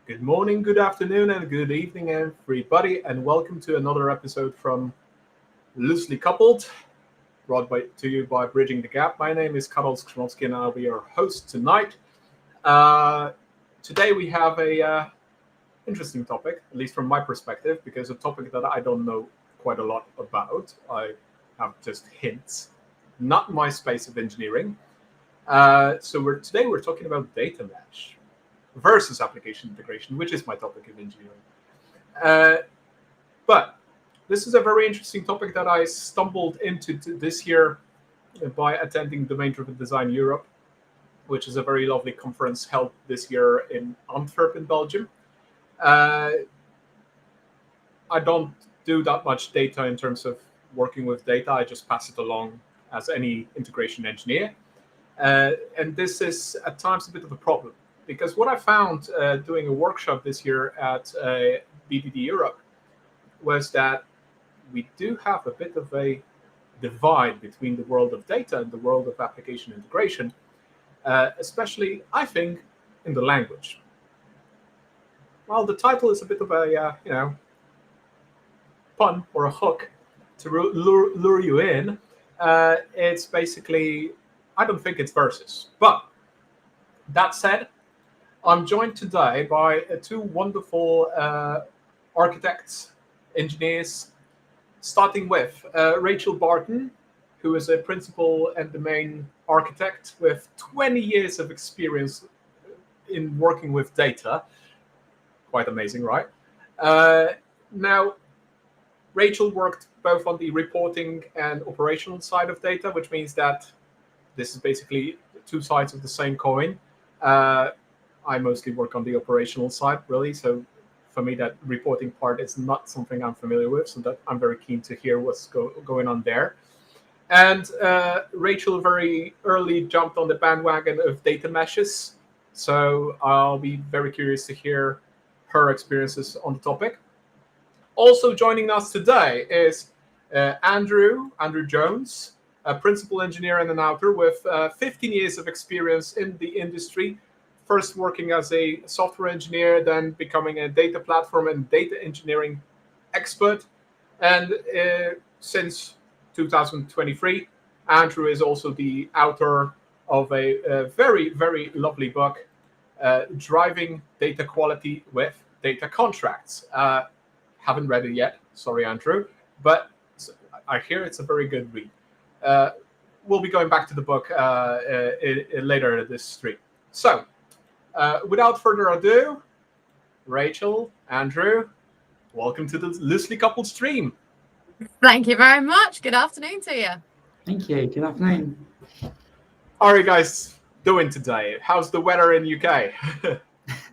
Good morning, good afternoon, and good evening, everybody, and welcome to another episode from Loosely Coupled, to you by Bridging the Gap. My name is Karol Skrzynowski, and I'll be your host tonight. Today we have a interesting topic, at least from my perspective, because a topic that I don't know quite a lot about. I have just hints, not my space of engineering. Today we're talking about data mesh versus application integration, which is my topic of engineering. But this is a very interesting topic that I stumbled into this year by attending Domain-Driven Design Europe, which is a very lovely conference held this year in Antwerp in Belgium. I don't do that much data in terms of working with data. I just pass it along as any integration engineer. And this is at times a bit of a problem. Because what I found doing a workshop this year at BDD Europe was that we do have a bit of a divide between the world of data and the world of application integration, especially, I think, in the language. Well, the title is a bit of a, pun or a hook to lure you in. It's basically, I don't think it's versus. But that said, I'm joined today by two wonderful architects, engineers, starting with Rachel Barton, who is a principal and domain architect with 20 years of experience in working with data. Quite amazing, right? Now, Rachel worked both on the reporting and operational side of data, which means that this is basically two sides of the same coin. I mostly work on the operational side, really. So for me, that reporting part is not something I'm familiar with. So that I'm very keen to hear what's going on there. And Rachel very early jumped on the bandwagon of data meshes. So I'll be very curious to hear her experiences on the topic. Also joining us today is Andrew Jones, a principal engineer and an author with 15 years of experience in the industry. First working as a software engineer, then becoming a data platform and data engineering expert. And since 2023, Andrew is also the author of a very, very lovely book, Driving Data Quality with Data Contracts. Haven't read it yet, sorry, Andrew, but I hear it's a very good read. We'll be going back to the book later in this stream. So, without further ado, Rachel, Andrew, welcome to the Loosely Coupled stream. Thank you very much. Good afternoon to you. Thank you. Good afternoon. How are you guys doing today? How's the weather in UK?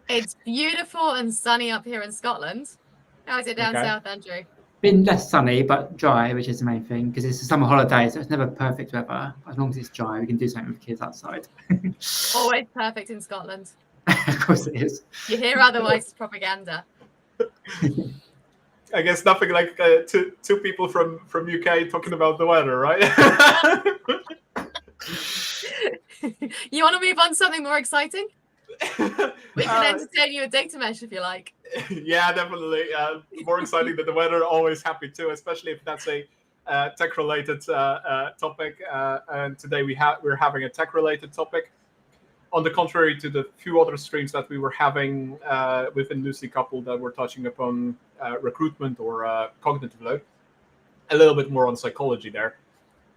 It's beautiful and sunny up here in Scotland. How is it down south, Andrew? Been less sunny, but dry, which is the main thing, because it's a summer holiday, so it's never perfect weather. As long as it's dry, we can do something with kids outside. Always perfect in Scotland. Of course it is. You hear otherwise, it's propaganda. I guess nothing like two people from UK talking about the weather, right? You want to move on to something more exciting? We can entertain you with data mesh if you like. Yeah, definitely. More exciting than the weather, always happy to, especially if that's a tech-related topic. And today we're having a tech-related topic. On the contrary to the few other streams that we were having within Loosely Coupled that we're touching upon recruitment or cognitive load, a little bit more on psychology there.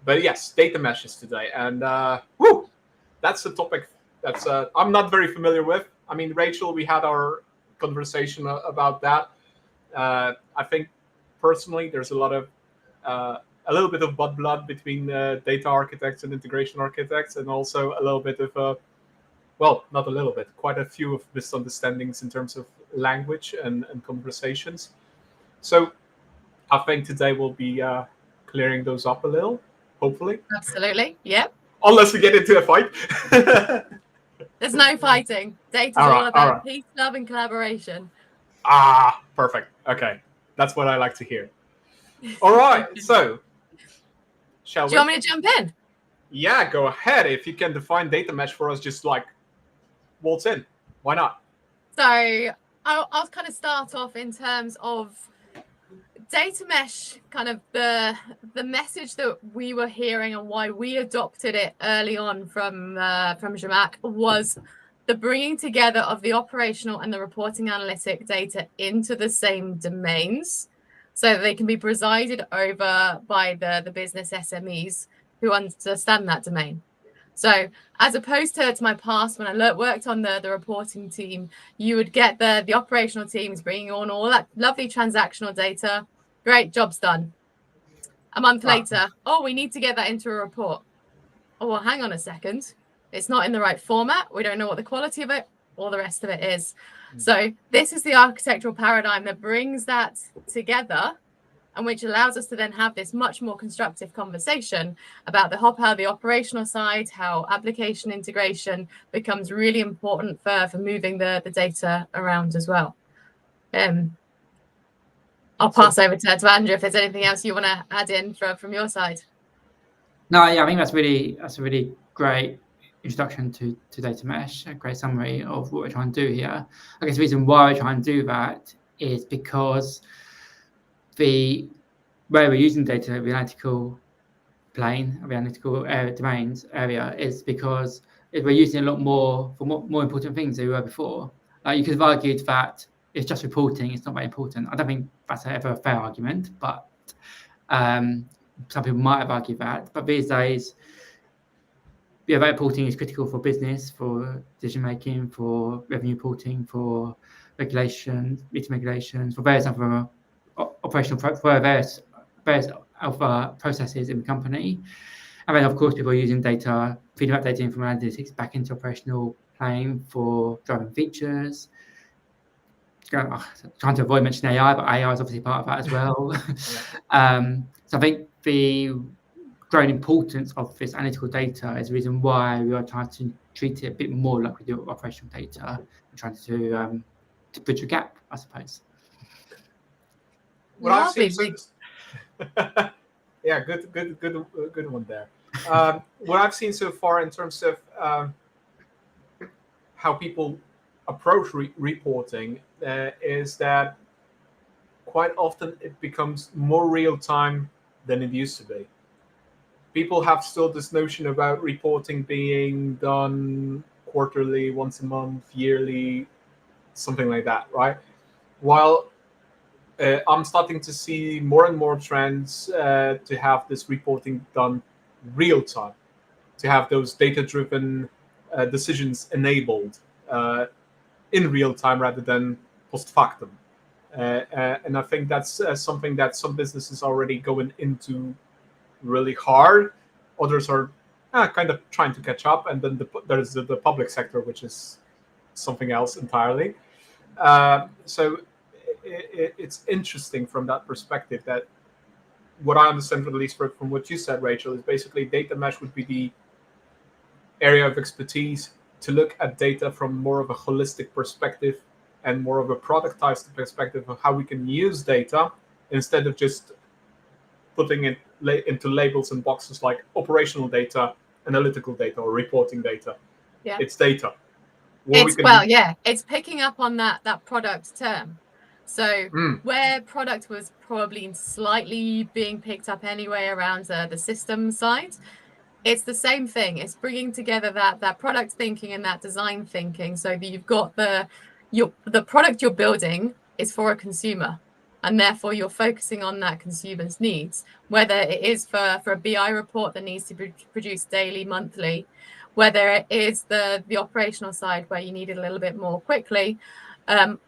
But yes, data meshes today, and that's a topic that's I'm not very familiar with. I mean, Rachel, we had our conversation about that. I think personally, there's a lot of a little bit of bad blood between data architects and integration architects, and also a little bit of well, not a little bit, quite a few of misunderstandings in terms of language and conversations. So I think today we'll be clearing those up a little, hopefully. Absolutely, yeah. Unless we get into a fight. There's no fighting. Data's all about peace, love, and collaboration. Ah, perfect. Okay, that's what I like to hear. All right, so shall we? Do you want me to jump in? Yeah, go ahead. If you can define data mesh for us, just like waltz in. Why not? So I'll kind of start off in terms of data mesh, kind of the message that we were hearing and why we adopted it early on from Zhamak was the bringing together of the operational and the reporting analytic data into the same domains so that they can be presided over by the business SMEs who understand that domain. So as opposed to my past, when I worked on the reporting team, you would get the operational teams bringing on all that lovely transactional data. Great, job's done. A month later, oh, we need to get that into a report. Oh, well, hang on a second. It's not in the right format. We don't know what the quality of it, all the rest of it is. So this is the architectural paradigm that brings that together and which allows us to then have this much more constructive conversation about how the operational side, how application integration becomes really important for moving the data around as well. I'll pass over to Andrew if there's anything else you want to add in from your side. No, yeah, I think that's a really great introduction to data mesh, a great summary of what we're trying to do here. I guess the reason why we're trying to do that is because the way we're using data, the analytical plane, the analytical domains area, is because we're using a lot more for more important things than we were before. You could have argued that it's just reporting, it's not very important. I don't think that's ever a fair argument, but some people might have argued that. But these days, that reporting is critical for business, for decision making, for revenue reporting, for regulations, meeting regulations, for various other operational, for various other processes in the company. And then, of course, people are using data, feeding that data in from analytics back into operational plane for driving features. Trying to avoid mentioning AI, but AI is obviously part of that as well. So I think the growing importance of this analytical data is the reason why we are trying to treat it a bit more like we do with operational data, and trying to bridge a gap, I suppose. What I've seen, yeah, good one there. What I've seen so far in terms of how people approach reporting is that quite often it becomes more real time than it used to be. People have still this notion about reporting being done quarterly, once a month, yearly, something like that, right? While I'm starting to see more and more trends to have this reporting done real time, to have those data-driven decisions enabled in real time rather than post factum. And I think that's something that some businesses are already going into really hard. Others are kind of trying to catch up. And then there's the public sector, which is something else entirely. So it's interesting from that perspective that what I understand, at least from what you said, Rachel, is basically data mesh would be the area of expertise to look at data from more of a holistic perspective and more of a productized perspective of how we can use data instead of just putting it into labels and boxes like operational data, analytical data, or reporting data. Yeah. It's data. It's picking up on that product term. So where product was probably slightly being picked up anyway around the system side, it's the same thing. It's bringing together that product thinking and that design thinking so that you've got the product you're building is for a consumer, and therefore you're focusing on that consumer's needs, whether it is for a BI report that needs to be produced daily, monthly, whether it is the operational side where you need it a little bit more quickly,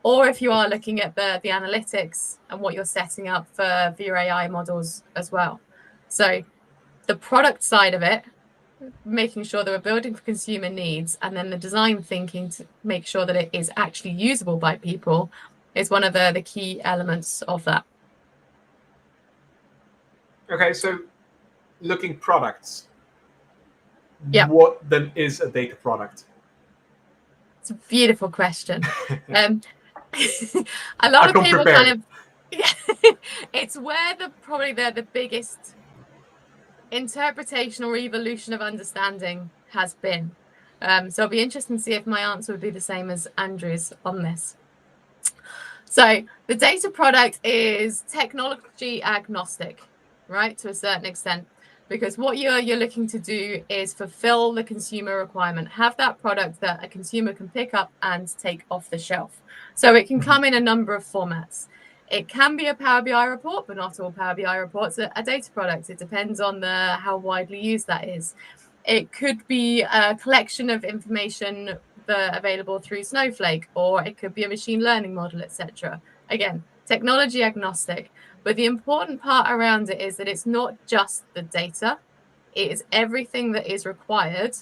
or if you are looking at the analytics and what you're setting up for your AI models as well. So the product side of it, making sure that we're building for consumer needs, and then the design thinking to make sure that it is actually usable by people is one of the key elements of that. Okay, so looking products. Yeah. What then is a data product? It's a beautiful question. A lot of people kind of, it's where probably the biggest interpretation or evolution of understanding has been. So it'll be interesting to see if my answer would be the same as Andrew's on this. So the data product is technology agnostic, right, to a certain extent, because what you're looking to do is fulfill the consumer requirement, have that product that a consumer can pick up and take off the shelf. So it can come in a number of formats. It can be a Power BI report, but not all Power BI reports are data products. It depends on how widely used that is. It could be a collection of information available through Snowflake, or it could be a machine learning model, etc. Again, technology agnostic. But the important part around it is that it's not just the data. It is everything that is required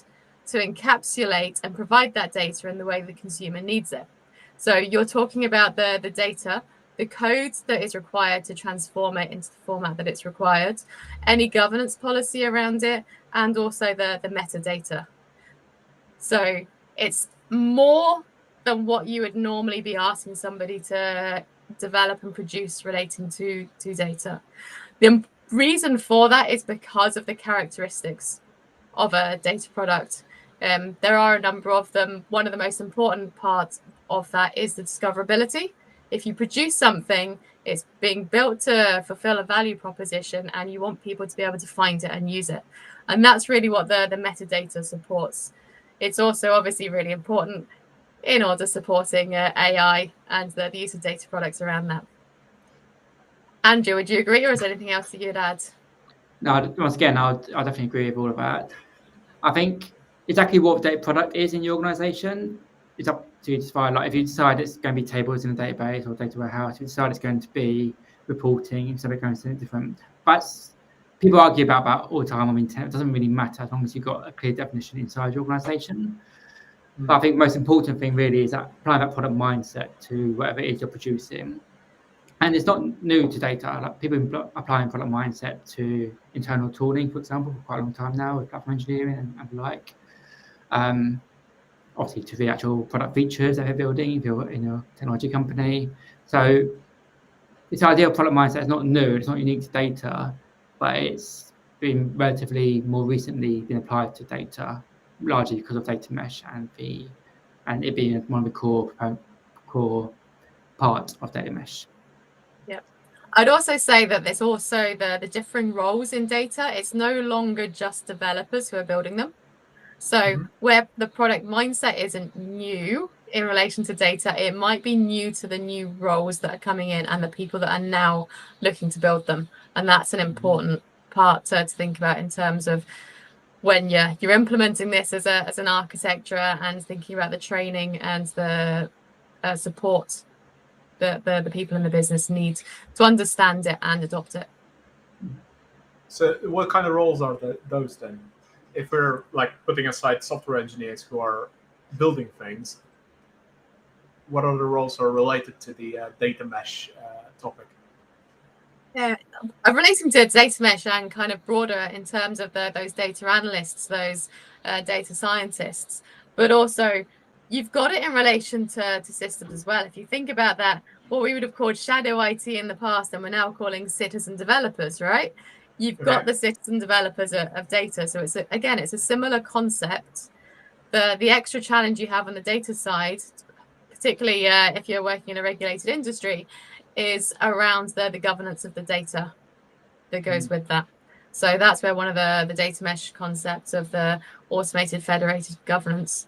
to encapsulate and provide that data in the way the consumer needs it. So you're talking about the data, the code that is required to transform it into the format that it's required, any governance policy around it, and also the metadata. So it's more than what you would normally be asking somebody to develop and produce relating to data. The reason for that is because of the characteristics of a data product. There are a number of them. One of the most important parts of that is the discoverability. If you produce something, it's being built to fulfill a value proposition, and you want people to be able to find it and use it. And that's really what the metadata supports. It's also obviously really important in order supporting AI and the use of data products around that. Andrew, would you agree, or is there anything else that you'd add? No, once again, I'll definitely agree with all of that. I think exactly what data product is in your organization, it's up to you to decide. Like if you decide it's going to be tables in a database or data warehouse, if you decide it's going to be reporting, instead of going to different. But people argue about all the time. I mean, it doesn't really matter as long as you've got a clear definition inside your organization. But I think the most important thing really is that applying that product mindset to whatever it is you're producing. And it's not new to data. Like people have been applying product mindset to internal tooling, for example, for quite a long time now with platform engineering and the like. Obviously to the actual product features that they're building if you're in a technology company. So this idea of product mindset is not new, it's not unique to data, but it's been relatively more recently been applied to data, largely because of data mesh and it being one of the core parts of data mesh. Yeah. I'd also say that there's also the different roles in data. It's no longer just developers who are building them. So where the product mindset isn't new in relation to data, it might be new to the new roles that are coming in and the people that are now looking to build them. And that's an important part to think about in terms of when you're implementing this as an architecture and thinking about the training and the support that the people in the business need to understand it and adopt it. So what kind of roles are those then? If we're like putting aside software engineers who are building things, what other roles are related to the data mesh topic? Yeah, relating to data mesh and kind of broader in terms of those data analysts, those data scientists, but also you've got it in relation to systems as well. If you think about that, what we would have called shadow IT in the past, and we're now calling citizen developers, right? You've got the citizen developers of data. So it's a similar concept. The extra challenge you have on the data side, particularly if you're working in a regulated industry, is around the governance of the data that goes with that. So that's where one of the data mesh concepts of the automated federated governance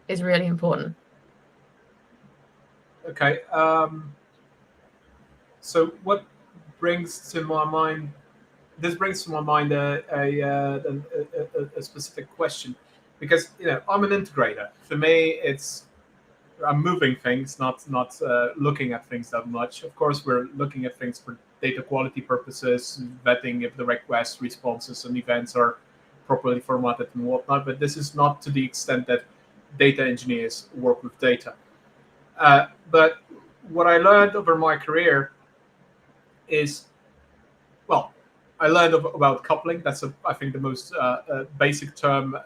is really important. Okay. So what brings to my mind? This brings to my mind a specific question, because I'm an integrator. For me, I'm moving things, not looking at things that much. Of course, we're looking at things for data quality purposes, vetting if the requests, responses, and events are properly formatted and whatnot. But this is not to the extent that data engineers work with data. But what I learned over my career is, well, I learned about coupling. That's, I think, the most basic term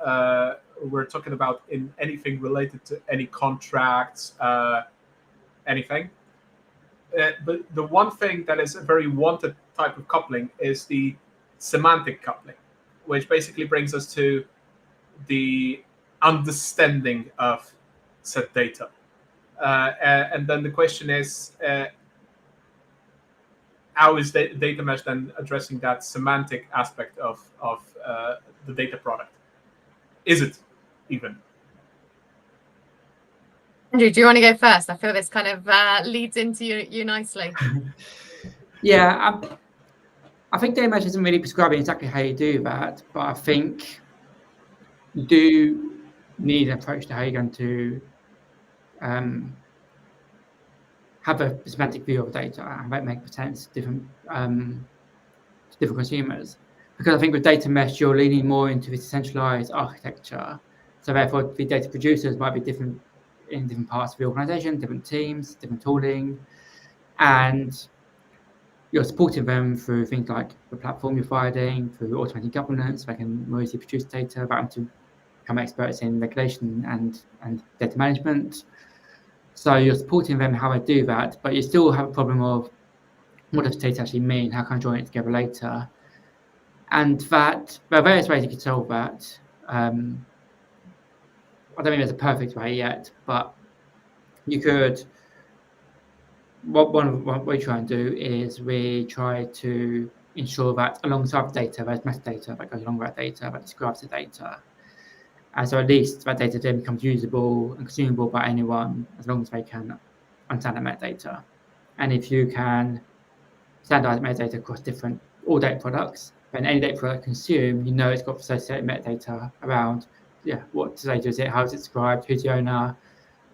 we're talking about in anything related to any contracts, anything. But the one thing that is a very wanted type of coupling is the semantic coupling, which basically brings us to the understanding of said data. And then the question is, how is the data mesh then addressing that semantic aspect of the data product? Is it even? Andrew, do you want to go first? I feel this kind of leads into you nicely. Yeah, I think data mesh isn't really prescribing exactly how you do that, but I think you do need an approach to how you're going to have a semantic view of data and how it makes sense to different consumers. Because I think with data mesh, you're leaning more into this centralized architecture. So therefore, the data producers might be different in different parts of the organization, different teams, different tooling, and you're supporting them through things like the platform you're providing, through automated governance. They can more easily produce data, allow them to become experts in regulation and data management. So you're supporting them how they do that, but you still have a problem of what does data actually mean? How can I join it together later? And that there are various ways you could solve that. I don't think there's a perfect way yet, but you could. What we try and do is we try to ensure that alongside the data, there's metadata that goes along with that data that describes the data. And so at least that data then becomes usable and consumable by anyone as long as they can understand that metadata. And if you can standardize metadata across all data products, then any data product consumed, it's got associated metadata around, what data is it, how is it described, who's the owner,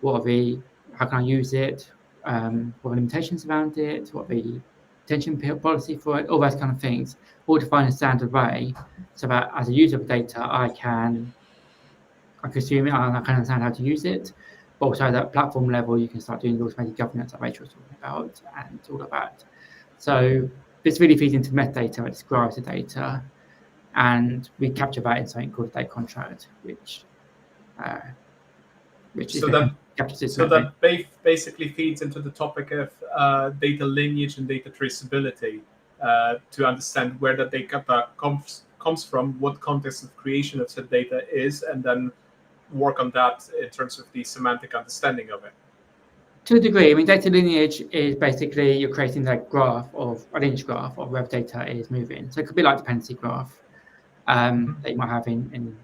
how can I use it, what are the limitations around it, what the retention policy for it, all those kind of things, all defined in a standard way, so that as a user of data, I consume it and I can understand how to use it. But also at that platform level, you can start doing the automated governance that Rachel was talking about and all of that. So this really feeds into metadata that describes the data, and we capture that in something called a data contract, which that basically feeds into the topic of data lineage and data traceability, to understand where that data comes from, what context of creation of said data is, and then work on that in terms of the semantic understanding of it. To a degree, I mean, data lineage is basically you're creating a lineage graph of where data is moving. So it could be like dependency graph that you might have in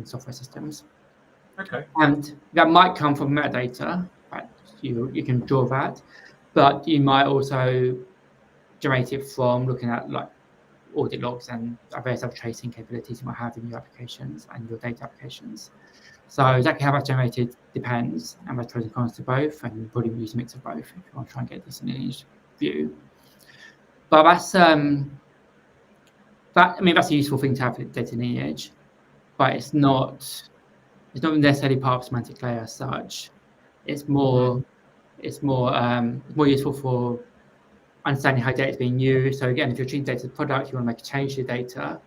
software systems. Okay. And that might come from metadata, right? You can draw that, but you might also generate it from looking at like audit logs and various other tracing capabilities you might have in your applications and your data applications. So exactly how that's generated depends, and there's pros and cons to both, and you probably use a mix of both if you want to try and get this lineage view. But that's a useful thing to have with data lineage, but it's not necessarily part of semantic layer as such. It's more useful for understanding how data is being used. So again, if you're treating data as a product, you want to make a change to data.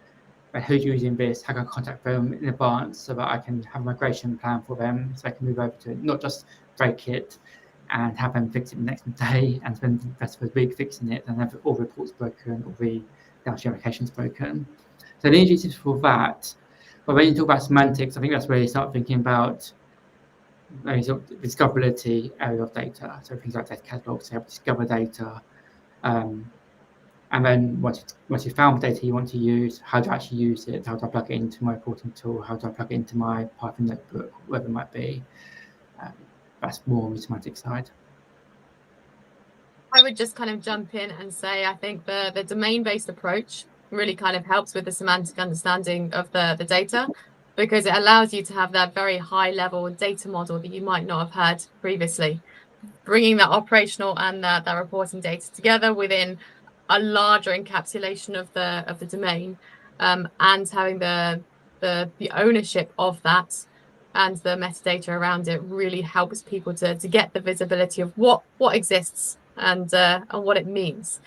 But who's using this? How can I contact them in advance so that I can have a migration plan for them, so I can move over to it, not just break it and have them fix it the next day and spend the rest of the week fixing it and have all reports broken, all the downstream applications broken. So lineage is useful for that. But when you talk about semantics, I think that's where you start thinking about the discoverability area of data. So things like data catalogs, to help discover data. And then once you've found the data you want to use, how do I actually use it? How do I plug it into my reporting tool? How do I plug it into my Python notebook, whatever it might be? That's more on the semantic side. I would just kind of jump in and say I think the domain-based approach really kind of helps with the semantic understanding of the data, because it allows you to have that very high-level data model that you might not have had previously, bringing that operational and that reporting data together within a larger encapsulation of the domain, and having the ownership of that and the metadata around it really helps people to get the visibility of what exists and what it means.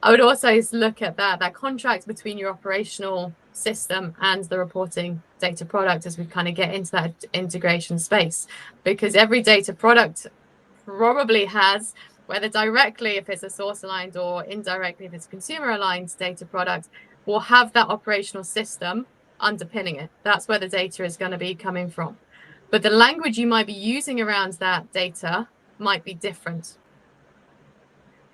I would also look at that contract between your operational system and the reporting data product as we kind of get into that integration space, because every data product probably has, whether directly if it's a source aligned or indirectly if it's consumer aligned data product, will have that operational system underpinning it. That's where the data is going to be coming from. But the language you might be using around that data might be different,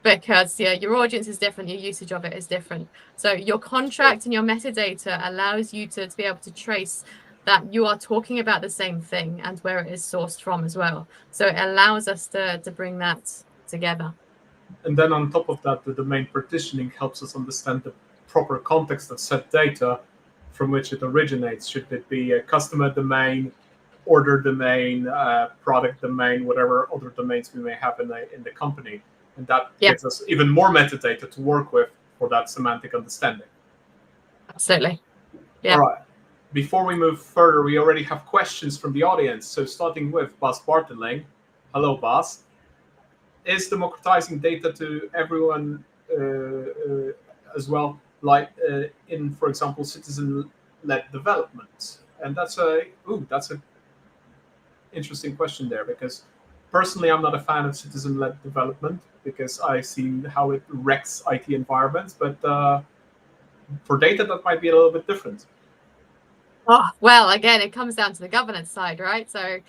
because your audience is different, your usage of it is different. So your contract and your metadata allows you to be able to trace that you are talking about the same thing and where it is sourced from as well. So it allows us to bring that together. And then on top of that, the domain partitioning helps us understand the proper context of said data from which it originates. Should it be a customer domain, order domain, product domain, whatever other domains we may have in the company. And that gives us even more metadata to work with for that semantic understanding. Absolutely. Yeah. All right. Before we move further, we already have questions from the audience. So starting with Bas Barton. Hello, Bas. Is democratizing data to everyone as well, like in, for example, citizen-led development? And that's a interesting question there, because personally, I'm not a fan of citizen-led development because I've seen how it wrecks IT environments. But for data, that might be a little bit different. Oh, well, again, it comes down to the governance side, right? So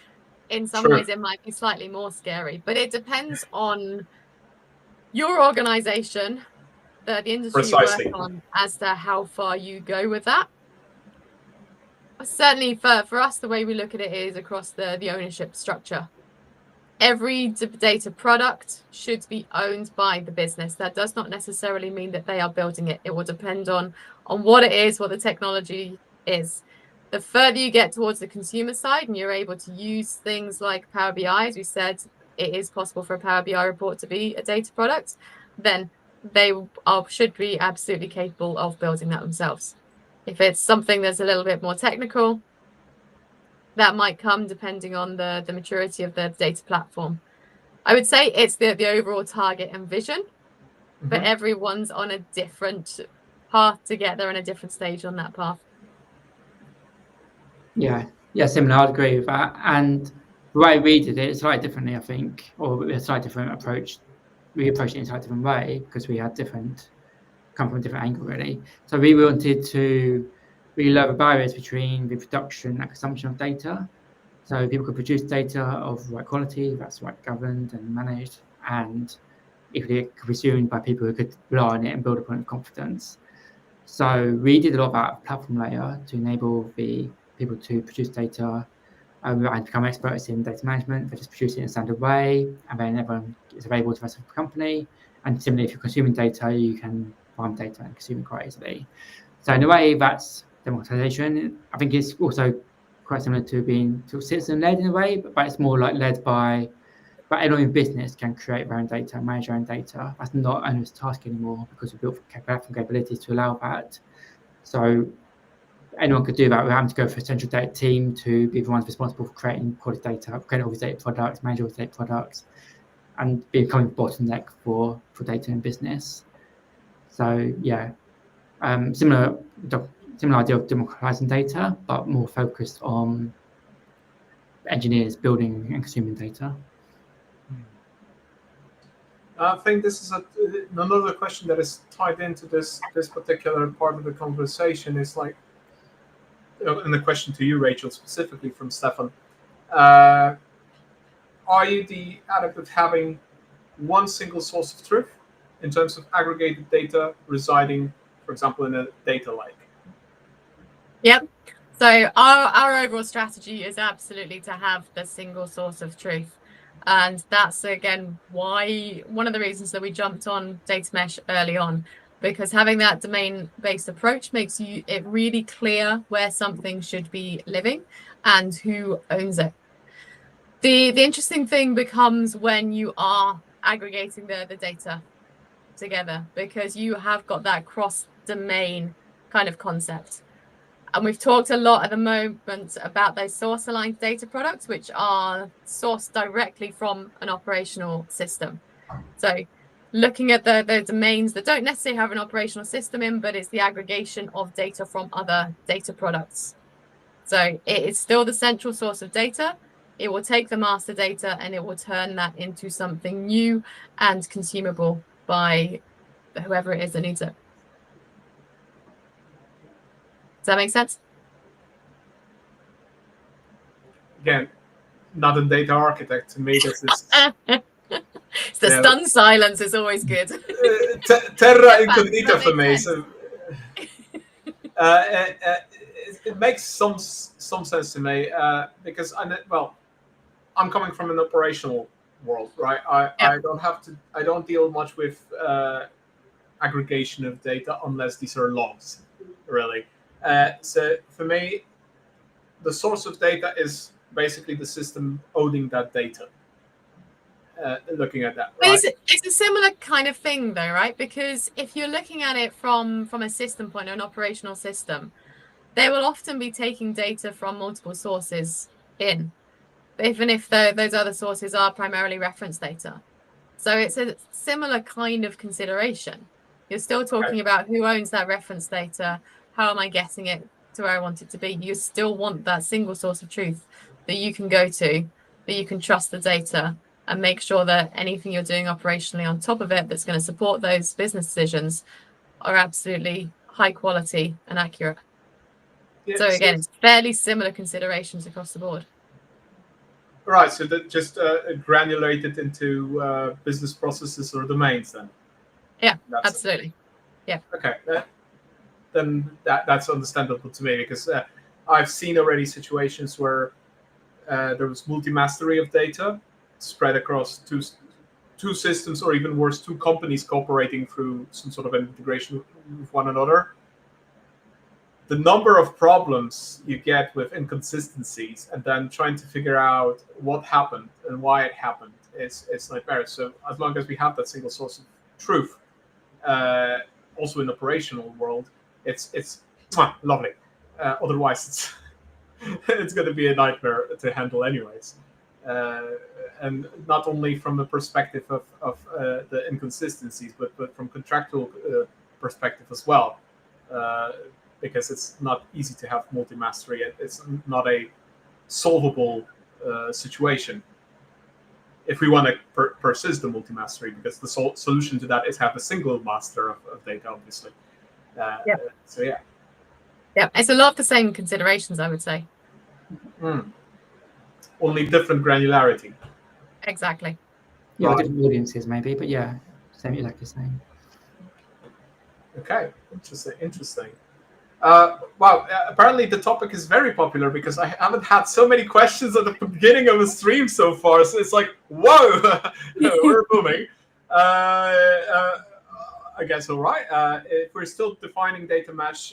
in some Sure. ways, it might be slightly more scary, but it depends on your organization, the industry Precisely. you work on, as to how far you go with that. Certainly for us, the way we look at it is across the ownership structure. Every data product should be owned by the business. That does not necessarily mean that they are building it. It will depend on what it is, what the technology is. The further you get towards the consumer side and you're able to use things like Power BI, as we said, it is possible for a Power BI report to be a data product, then they should be absolutely capable of building that themselves. If it's something that's a little bit more technical, that might come depending on the maturity of the data platform. I would say it's the overall target and vision, but everyone's on a different path to get there and a different stage on that path. Yeah, similar. I'd agree with that. And the way we did it, slightly differently, I think, or a slightly different approach. We approached it in a slightly different way because we had come from a different angle, really. So we wanted to really lower the barriers between the production and consumption of data. So people could produce data of the right quality, that's right governed and managed, and it could be consumed by people who could rely on it and build upon it with confidence. So we did a lot of that platform layer to enable the people to produce data and become experts in data management. They just produce it in a standard way, and then everyone is available to the rest of the company. And similarly, if you're consuming data, you can farm data and consume it quite easily. So in a way, that's democratization. I think it's also quite similar to being citizen-led in a way, but it's more like led by anyone in business can create their own data, manage their own data. That's not an onerous task anymore because we built platform capabilities to allow that. So anyone could do that without having to go for a central data team to be the ones responsible for creating quality data, creating all these data products, manage all these data products, and becoming bottleneck for data in business. So yeah, similar idea of democratizing data, but more focused on engineers building and consuming data. I think this is another question that is tied into this particular part of the conversation. Is like, and the question to you, Rachel, specifically from Stefan. Are you the adept of having one single source of truth in terms of aggregated data residing, for example, in a data lake? Yep. So our overall strategy is absolutely to have the single source of truth. And that's, again, one of the reasons that we jumped on data mesh early on, because having that domain-based approach makes it really clear where something should be living and who owns it. The interesting thing becomes when you are aggregating the data together, because you have got that cross-domain kind of concept. And we've talked a lot at the moment about those source-aligned data products, which are sourced directly from an operational system. So looking at the domains that don't necessarily have an operational system in, but it's the aggregation of data from other data products. So it is still the central source of data. It will take the master data and it will turn that into something new and consumable by whoever it is that needs it. Does that make sense? Again, not a data architect. To me, this is It's the stunned silence is always good. terra incognita for me. sense. So it makes some sense to me because I'm coming from an operational world, right? I don't deal much with aggregation of data unless these are logs, really. So for me, the source of data is basically the system owning that data. Looking at that, right? It's a similar kind of thing, though, right? Because if you're looking at it from a system point, or an operational system, they will often be taking data from multiple sources in, even if those other sources are primarily reference data. So it's a similar kind of consideration. You're still talking about who owns that reference data, how am I getting it to where I want it to be. You still want that single source of truth that you can go to, that you can trust the data, and make sure that anything you're doing operationally on top of it that's going to support those business decisions are absolutely high quality and accurate. Yeah, so again, it's fairly similar considerations across the board. Right, so that just granulated into business processes or domains then? Yeah, absolutely. Yeah. Okay, then that's understandable to me, because I've seen already situations where there was multi-mastery of data spread across two systems, or even worse, two companies cooperating through some sort of integration with one another. The number of problems you get with inconsistencies and then trying to figure out what happened and why it happened is nightmare. So as long as we have that single source of truth, also in the operational world, it's lovely. Otherwise, it's going to be a nightmare to handle anyways. And not only from the perspective of the inconsistencies, but from contractual perspective as well. Because it's not easy to have multi-mastery. It's not a solvable situation if we want to persist the multi-mastery, because the solution to that is have a single master of data, obviously. So yeah. Yeah, it's a lot of the same considerations, I would say. Only different granularity. Exactly. Yeah, right. Different audiences maybe, but yeah, same, exactly the same. Okay, interesting. Wow, apparently the topic is very popular, because I haven't had so many questions at the beginning of the stream so far. So it's like, whoa, we're booming. I guess, all right. If we're still defining data mesh,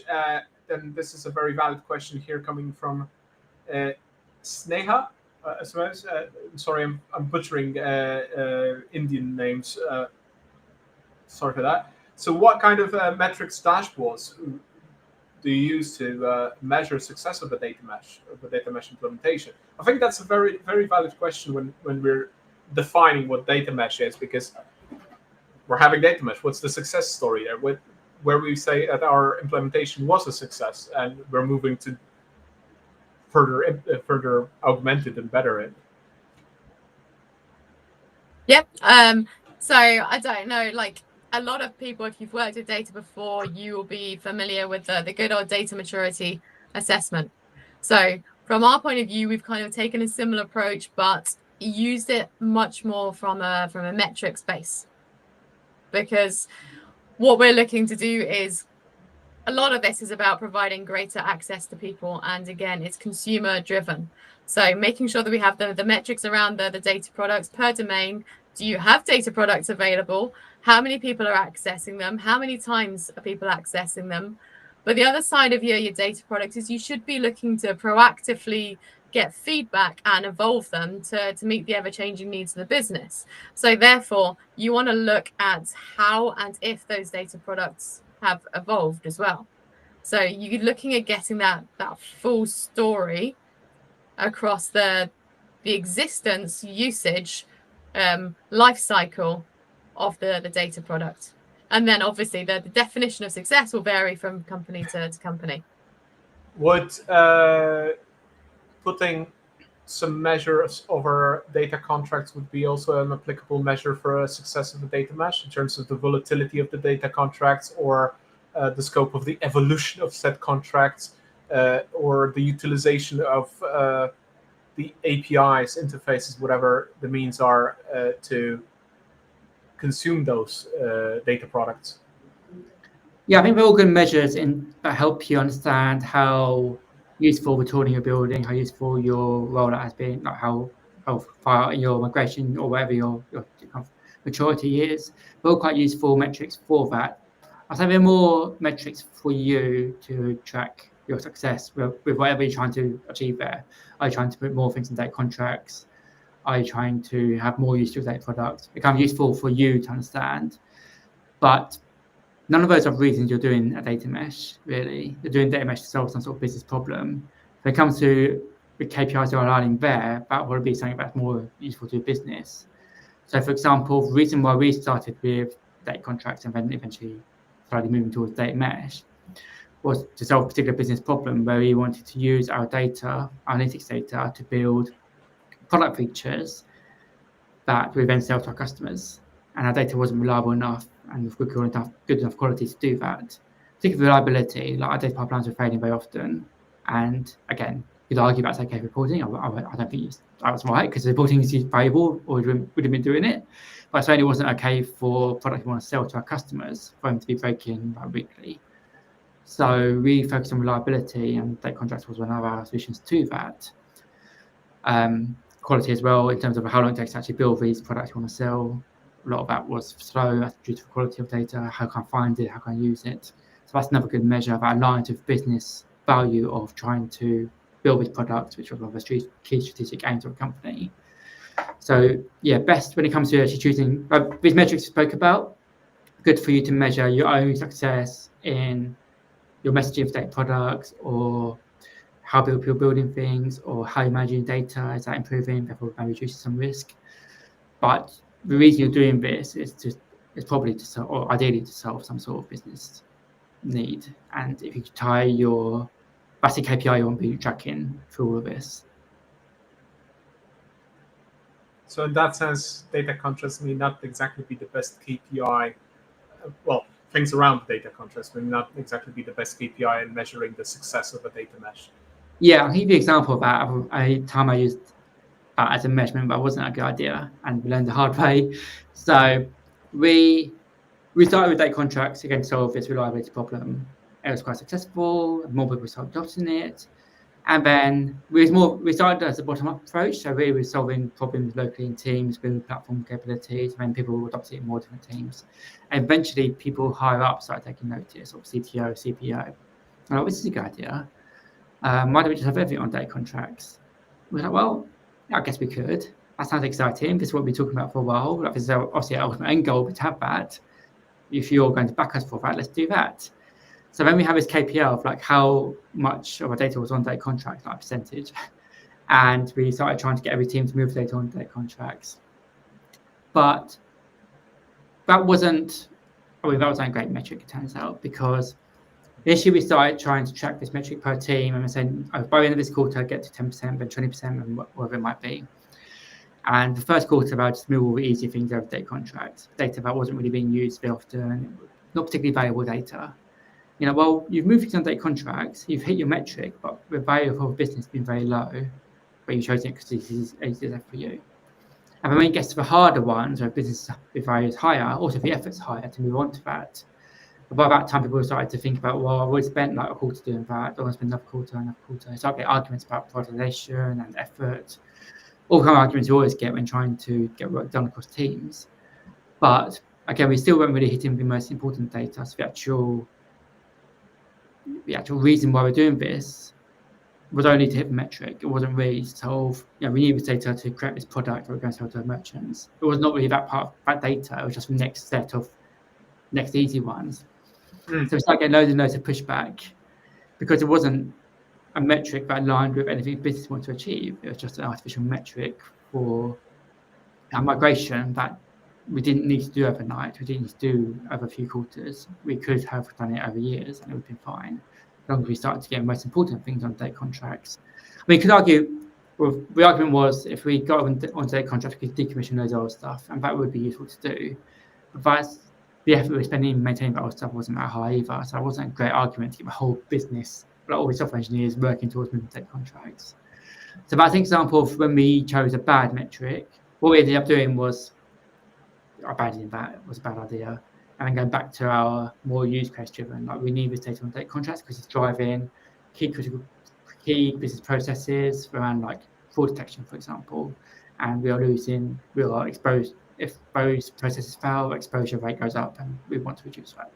then this is a very valid question here coming from Sneha. I suppose. Sorry, I'm butchering Indian names. Sorry for that. So what kind of metrics dashboards do you use to measure success of the data mesh implementation? I think that's a very, very valid question when we're defining what data mesh is, because we're having data mesh. What's the success story there? Where we say that our implementation was a success and we're moving to further augment it and better it. Yep. So I don't know, like, a lot of people, if you've worked with data before, you will be familiar with the good old data maturity assessment. So from our point of view, we've kind of taken a similar approach, but used it much more from a metrics base, because what we're looking to do is, a lot of this is about providing greater access to people, and again, it's consumer driven. So making sure that we have the metrics around the data products per domain. Do you have data products available? How many people are accessing them? How many times are people accessing them? But the other side of your data products is you should be looking to proactively get feedback and evolve them to meet the ever-changing needs of the business. So therefore, you want to look at how and if those data products have evolved as well. So you're looking at getting that full story across the existence, usage, life cycle of the data product. And then obviously the definition of success will vary from company to company. Would putting some measures over data contracts would be also an applicable measure for a success of the data mesh, in terms of the volatility of the data contracts, or the scope of the evolution of said contracts, or the utilization of the APIs, interfaces, whatever the means are to consume those data products? Yeah, I think they're all good measures that help you understand how useful the tooling you're building, how useful your rollout has been, like how far in your migration or whatever your kind of maturity is. They're all quite useful metrics for that. I'd say they're more metrics for you to track your success with whatever you're trying to achieve there. Are you trying to put more things in data contracts? Are you trying to have more use of data products? It becomes useful for you to understand. But none of those are reasons you're doing a data mesh, really. You're doing data mesh to solve some sort of business problem. When it comes to the KPIs you're aligning there, that will be something that's more useful to a business. So, for example, the reason why we started with data contracts and then eventually started moving towards data mesh was to solve a particular business problem where we wanted to use our data, analytics data, to build product features that we then sell to our customers. And our data wasn't reliable enough and with good enough quality to do that. Particularly reliability, like our data pipelines were failing very often. And again, you could argue that's okay for reporting. I don't think that was right, because reporting is valuable, or we would have been doing it. But it certainly wasn't okay for products we want to sell to our customers for them to be breaking weekly. So we focused on reliability, and data contracts was one of our solutions to that. Quality as well, in terms of how long it takes to actually build these products you want to sell. A lot of that was slow due to the quality of data. How can I find it? How can I use it? So that's another good measure that aligns with business value of trying to build these products, which was one of the key strategic aims of a company. So yeah, best when it comes to actually choosing these metrics you spoke about, good for you to measure your own success in your messaging of data products, or how people are building things, or how you're managing data. Is that improving? Therefore, maybe reducing some risk. But the reason you're doing this is probably to solve, or ideally to solve, some sort of business need. And if you tie your basic KPI, you won't be tracking through all of this. So in that sense, data contracts may not exactly be the best KPI. Well, things around data contracts may not exactly be the best KPI in measuring the success of a data mesh. Yeah, I'll give you an example of that. A time I used that as a measurement, but it wasn't a good idea, and we learned the hard way. So we started with data contracts again to solve this reliability problem. It was quite successful. More people started adopting it, and then we started as a bottom-up approach. So we were solving problems locally in teams, building platform capabilities, and then people adopted it in more different teams. And eventually, people higher up started taking notice, or CTO, CPO. Oh, this is a good idea. Why don't we just have everything on data contracts? We're like, well, I guess we could. That sounds exciting. This is what we've been talking about for a while. This is obviously our ultimate end goal, to have that. If you're going to back us for that, let's do that. So then we have this KPI of like how much of our data was on data contracts, like percentage. And we started trying to get every team to move data on data contracts. But that wasn't a great metric, it turns out, because initially we started trying to track this metric per team, and we're saying, by the end of this quarter, get to 10%, then 20%, and whatever it might be. And the first quarter, I just move all the easy things over data contracts, data that wasn't really being used very often, not particularly valuable data. Well, you've moved things on data contracts, you've hit your metric, but the value of the business has been very low, but you chose it because this is easier for you. And when it gets to the harder ones, where business value is higher, also the effort's higher to move on to that. But by that time, people started to think about, well, I've already spent like a quarter doing that, I want to spend another quarter. So I get arguments about prioritization and effort, all kind of arguments you always get when trying to get work done across teams. But again, we still weren't really hitting the most important data. So the actual reason why we're doing this was only to hit the metric. It wasn't really to solve, we need this data to create this product that we're going to sell to our merchants. It was not really that part of that data. It was just the next set of next easy ones. So we started getting loads and loads of pushback because it wasn't a metric that aligned with anything business wanted to achieve. It was just an artificial metric for our migration that we didn't need to do overnight. We didn't need to do over a few quarters. We could have done it over years and it would have been fine, as long as we started to get the most important things on data contracts. I mean, you could argue, well, the argument was if we got on data contracts, we could decommission those old stuff, and that would be useful to do. But the effort we're spending in maintaining that old stuff wasn't that high either. So it wasn't a great argument to get the whole business, like all the software engineers, working towards moving data contracts. So that's an example of when we chose a bad metric. What we ended up doing was abandoning that. It was a bad idea. And then going back to our more use case driven, like we need this data on data contracts because it's driving key business processes around like fraud detection, for example. And we are exposed, if those processes fail, exposure rate goes up and we want to reduce that.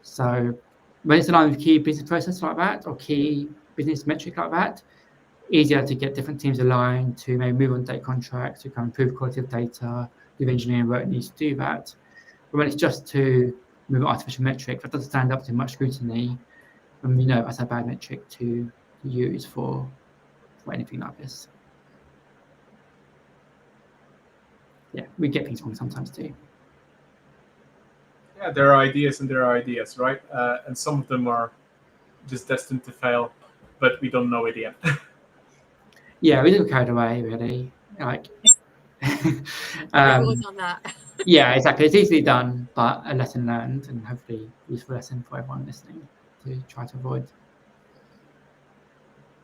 So when it's aligned with key business process like that or key business metric like that, easier to get different teams aligned to maybe move on data contracts, to kind of improve quality of data, do engineering work needs to do that. But when it's just to move an artificial metric, that doesn't stand up to much scrutiny, and we know that's a bad metric to use for anything like this. Yeah, we get things wrong sometimes too. Yeah, there are ideas and there are ideas, right? And some of them are just destined to fail, but we don't know it yet. Yeah, we didn't carried away, really. Like, Everyone's on that. yeah, exactly. It's easily done, but a lesson learned, and hopefully useful lesson for everyone listening to try to avoid.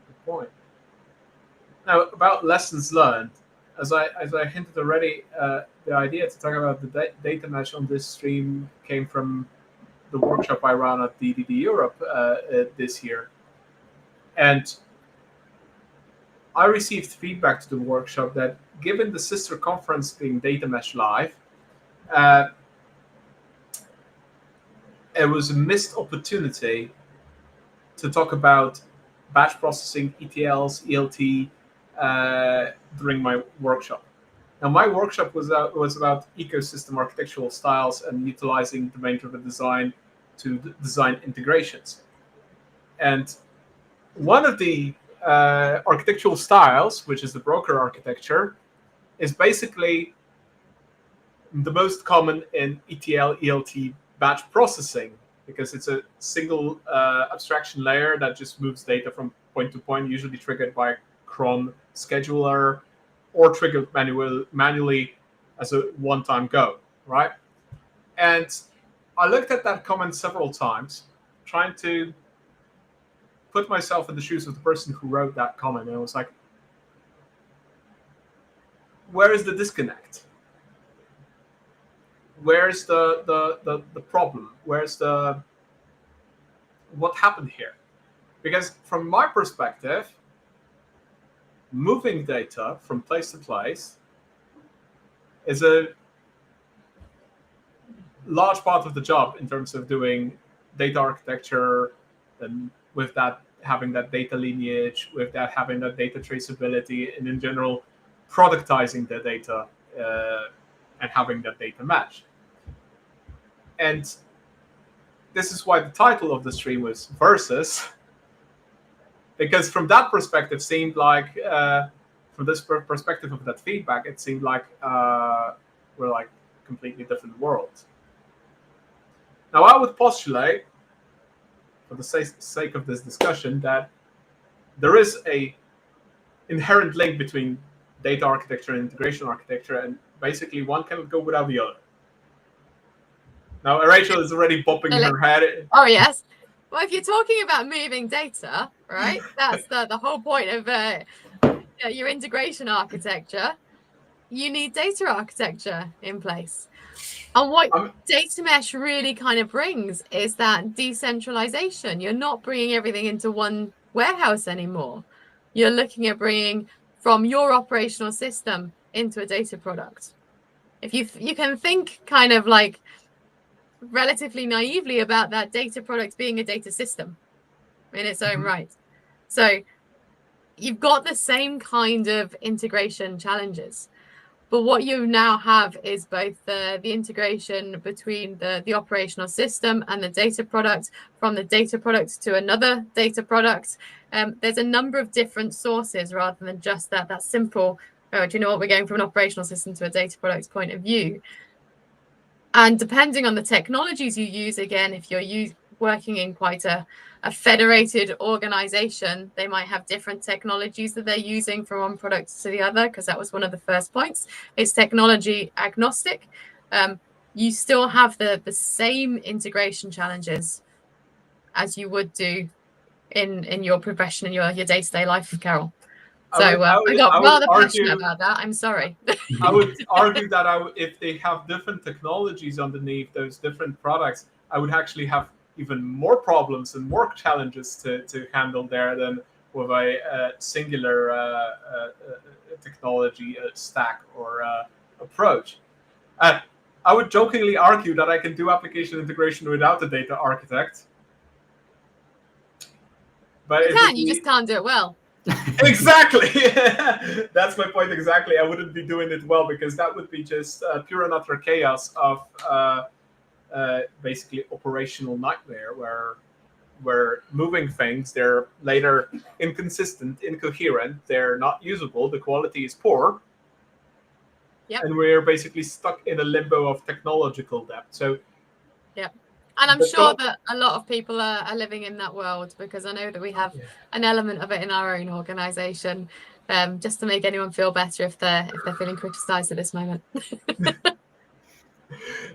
Good point. Now, about lessons learned, as I hinted already, the idea to talk about the data mesh on this stream came from the workshop I ran at DDD Europe this year. And I received feedback to the workshop that given the sister conference being Data Mesh Live, it was a missed opportunity to talk about batch processing, ETLs, ELT during my workshop. Now, my workshop was about ecosystem architectural styles and utilizing domain-driven design to design integrations. And one of the architectural styles, which is the broker architecture, is basically the most common in ETL, ELT batch processing, because it's a single abstraction layer that just moves data from point to point, usually triggered by a cron scheduler or triggered manually as a one-time go, right? And I looked at that comment several times, trying to put myself in the shoes of the person who wrote that comment, and I was like, where is the disconnect? Where's the problem? Where's what happened here? Because from my perspective, moving data from place to place is a large part of the job in terms of doing data architecture, and with that having that data lineage, with that having that data traceability, and in general productizing the data and having that data match. And this is why the title of the stream was Versus, because from that perspective seemed like, from this perspective of that feedback, it seemed like we're like completely different worlds. Now, I would postulate, for the sake of this discussion, that there is a inherent link between data architecture and integration architecture, and basically one cannot go without the other. Now, Rachel is already bopping her head. Oh, yes. Well, if you're talking about moving data, right, that's the whole point of your integration architecture. You need data architecture in place. And what data mesh really kind of brings is that decentralization. You're not bringing everything into one warehouse anymore. You're looking at bringing from your operational system into a data product. If you can think kind of like relatively naively about that data product being a data system in its own right. So you've got the same kind of integration challenges. But what you now have is both the integration between the operational system and the data product, from the data product to another data product. There's a number of different sources rather than just that simple, do you know what, we're going from an operational system to a data product point of view. And depending on the technologies you use, again, if you're working in quite a federated organization, they might have different technologies that they're using from one product to the other, because that was one of the first points. It's technology agnostic. You still have the same integration challenges as you would do in your profession, in your day-to-day life, Carol. So I got rather passionate about that. I'm sorry. I would argue that if they have different technologies underneath those different products, I would actually have even more problems and more challenges to handle there than with a singular technology stack or approach. I would jokingly argue that I can do application integration without a data architect. But you just can't do it well. Exactly. That's my point exactly. I wouldn't be doing it well because that would be just pure and utter chaos of basically operational nightmare where moving things, they're later inconsistent, incoherent, they're not usable, the quality is poor. Yep. And we're basically stuck in a limbo of technological debt. So yep. And I'm sure that a lot of people are living in that world, because I know that we have an element of it in our own organization, just to make anyone feel better if they're feeling criticized at this moment.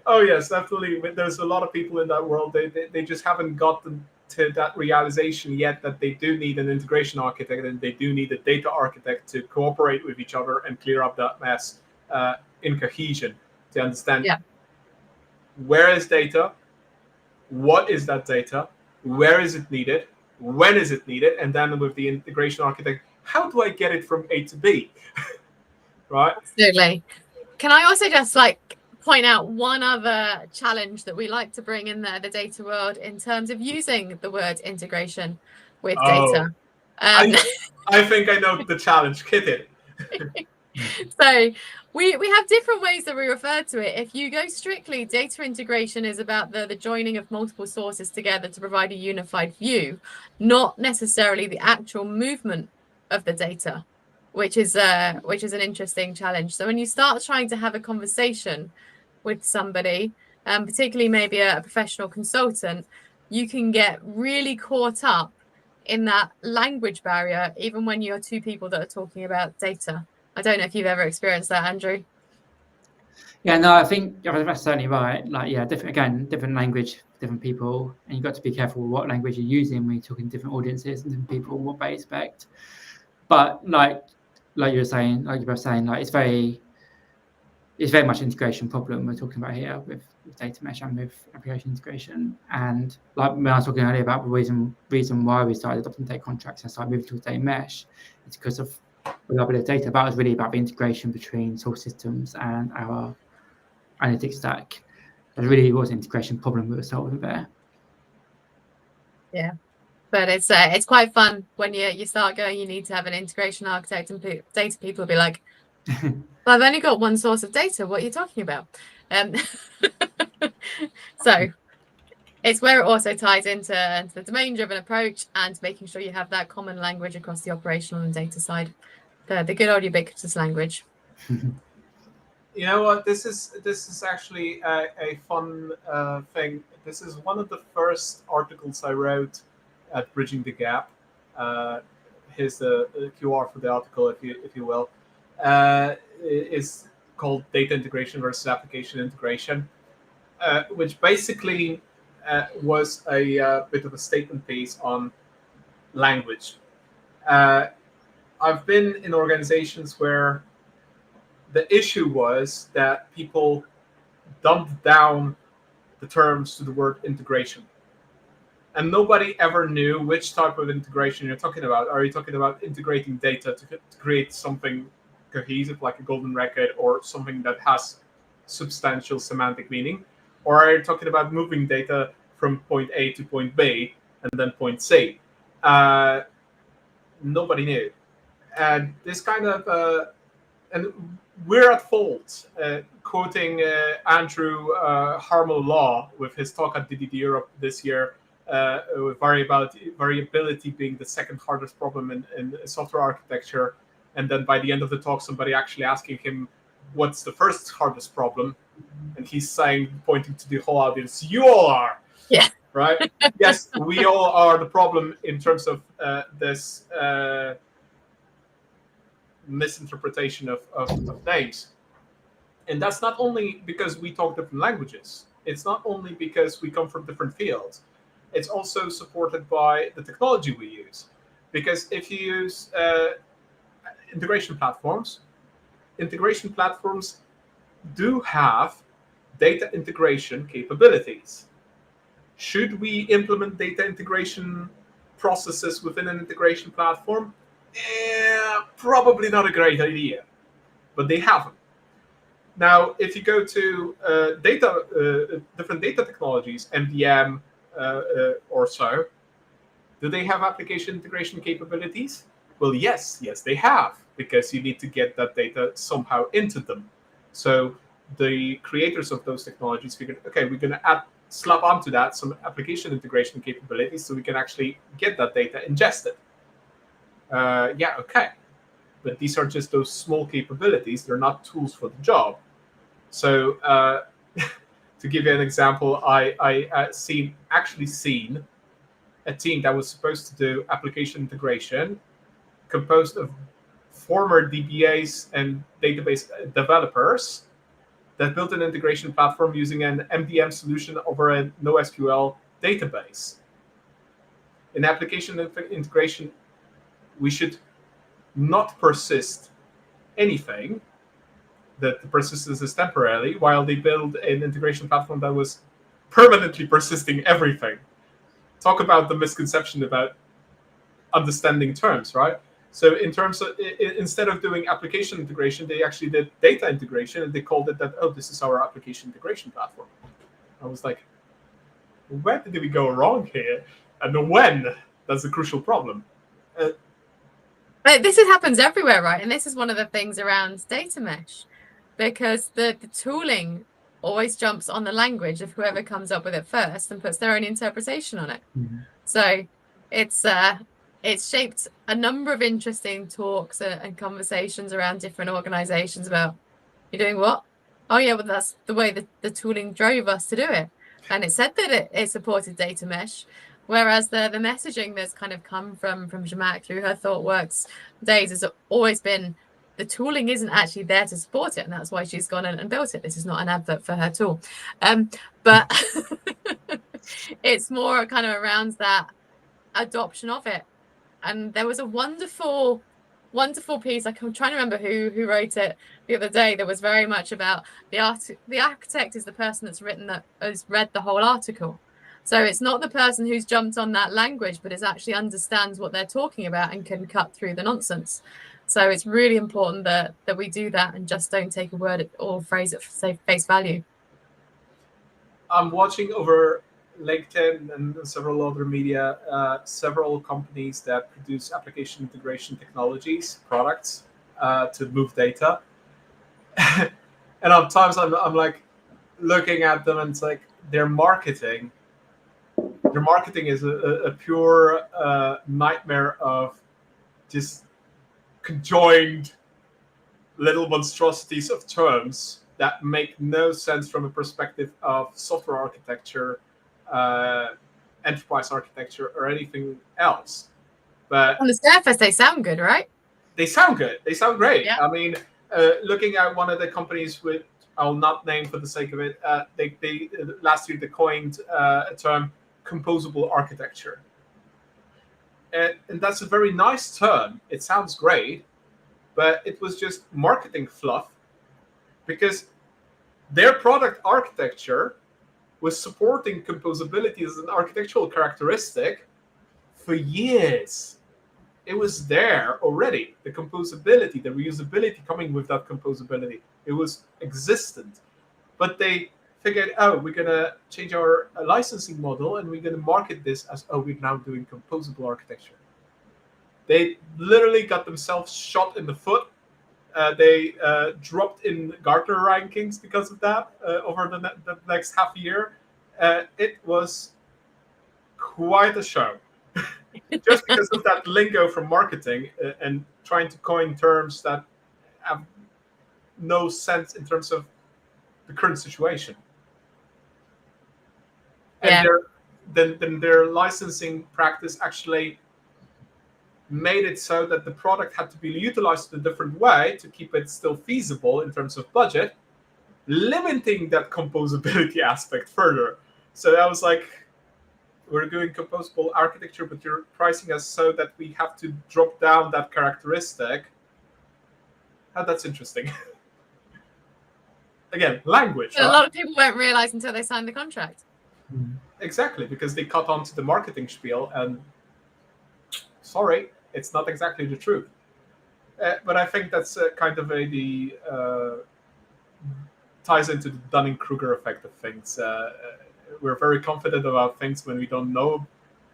Oh yes, definitely. There's a lot of people in that world. They just haven't gotten to that realization yet that they do need an integration architect and they do need a data architect to cooperate with each other and clear up that mess in cohesion, to understand where is data, what is that data, where is it needed, when is it needed, and then with the integration architect, how do I get it from A to B? Right? Absolutely. Can I also just point out one other challenge that we like to bring in the data world in terms of using the word integration with data? I think I know the challenge. Hit it. So we have different ways that we refer to it. If you go strictly, data integration is about the joining of multiple sources together to provide a unified view, not necessarily the actual movement of the data, which is an interesting challenge. So when you start trying to have a conversation with somebody, particularly maybe a professional consultant, you can get really caught up in that language barrier, even when you're two people that are talking about data. I don't know if you've ever experienced that, Andrew. Yeah, no, I think that's certainly right. Different language, different people, and you've got to be careful with what language you're using when you're talking to different audiences and different people, what they expect. But like you were saying, it's very much an integration problem we're talking about here with data mesh and with application integration. And like when I was talking earlier about the reason why we started adopting data contracts and started moving towards data mesh, it's because of reliability of data. That was really about the integration between source systems and our analytics stack. It really was an integration problem we were solving there. Yeah, but it's quite fun when you start going, you need to have an integration architect, and data people will be like, well, I've only got one source of data, what are you talking about? So it's where it also ties into the domain-driven approach and making sure you have that common language across the operational and data side, the good old ubiquitous language. You know what? This is actually a fun thing. This is one of the first articles I wrote at Bridging the Gap. Here's the QR for the article, if you will. Is called Data Integration versus Application Integration, which basically was a bit of a statement piece on language. I've been in organizations where the issue was that people dumped down the terms to the word integration. And nobody ever knew which type of integration you're talking about. Are you talking about integrating data to create something cohesive, like a golden record, or something that has substantial semantic meaning? Or are you talking about moving data from point A to point B and then point C? Nobody knew. And this kind of... and we're at fault, quoting Andrew Harmel-Law with his talk at DDD Europe this year, with variability being the second hardest problem in software architecture. And then by the end of the talk, somebody actually asking him, what's the first hardest problem? And he's saying, pointing to the whole audience, you all are. Yeah. Right? Yes, we all are the problem in terms of this misinterpretation of names. And that's not only because we talk different languages. It's not only because we come from different fields. It's also supported by the technology we use. Because if you use integration platforms. Integration platforms do have data integration capabilities. Should we implement data integration processes within an integration platform? Probably not a great idea, but they have them. Now, if you go to different data technologies, MDM or so, do they have application integration capabilities? Well, yes, they have, because you need to get that data somehow into them. So the creators of those technologies figured, okay, we're going to slap onto that some application integration capabilities so we can actually get that data ingested. Okay. But these are just those small capabilities. They're not tools for the job. So to give you an example, I actually seen a team that was supposed to do application integration composed of former DBAs and database developers that built an integration platform using an MDM solution over a NoSQL database. In application integration, we should not persist anything. That the persistence is temporarily, while they build an integration platform that was permanently persisting everything. Talk about the misconception about understanding terms, right? So in terms of, instead of doing application integration, they actually did data integration, and they called it that, oh, this is our application integration platform. I was like, where did we go wrong here? And when? That's a crucial problem. This happens everywhere, right? And this is one of the things around data mesh, because the tooling always jumps on the language of whoever comes up with it first and puts their own interpretation on it. Mm-hmm. So it's shaped a number of interesting talks and conversations around different organizations about, you're doing what? Oh yeah, well that's the way the tooling drove us to do it. And it said that it supported data mesh, whereas the messaging that's kind of come from Zhamak through her ThoughtWorks days has always been, the tooling isn't actually there to support it, and that's why she's gone and built it. This is not an advert for her tool. But it's more kind of around that adoption of it. And there was a wonderful piece, I'm trying to remember who wrote it the other day, that was very much about the architect is the person that's has read the whole article. So it's not the person who's jumped on that language, but is actually understands what they're talking about and can cut through the nonsense. So it's really important that we do that and just don't take a word or phrase at face value. I'm watching over LinkedIn and several other media, several companies that produce application integration technologies, products to move data. And at times I'm like looking at them, and it's like their marketing is a pure nightmare of just conjoined little monstrosities of terms that make no sense from a perspective of software architecture, enterprise architecture, or anything else. But on the surface, they sound good, right? They sound good. They sound great. Yeah. I mean, looking at one of the companies with, I'll not name for the sake of it, they last year they coined a term, composable architecture. And that's a very nice term. It sounds great, but it was just marketing fluff, because their product architecture was supporting composability as an architectural characteristic for years. It was there already. The composability, the reusability coming with that composability, it was existent. But they figured, oh, we're going to change our licensing model, and we're going to market this as, oh, we're now doing composable architecture. They literally got themselves shot in the foot. They dropped in Gartner rankings because of that over the next half year. It was quite a show. Just because of that lingo from marketing and trying to coin terms that have no sense in terms of the current situation. And their licensing practice actually made it so that the product had to be utilized in a different way to keep it still feasible in terms of budget, limiting that composability aspect further. So I was like, we're doing composable architecture, but you're pricing us so that we have to drop down that characteristic that's interesting. Again, language. But a lot of people won't realize until they sign the contract. Exactly, because they cut onto the marketing spiel, and sorry, it's not exactly the truth. But I think that's kind of ties into the Dunning-Kruger effect of things. We're very confident about things when we don't know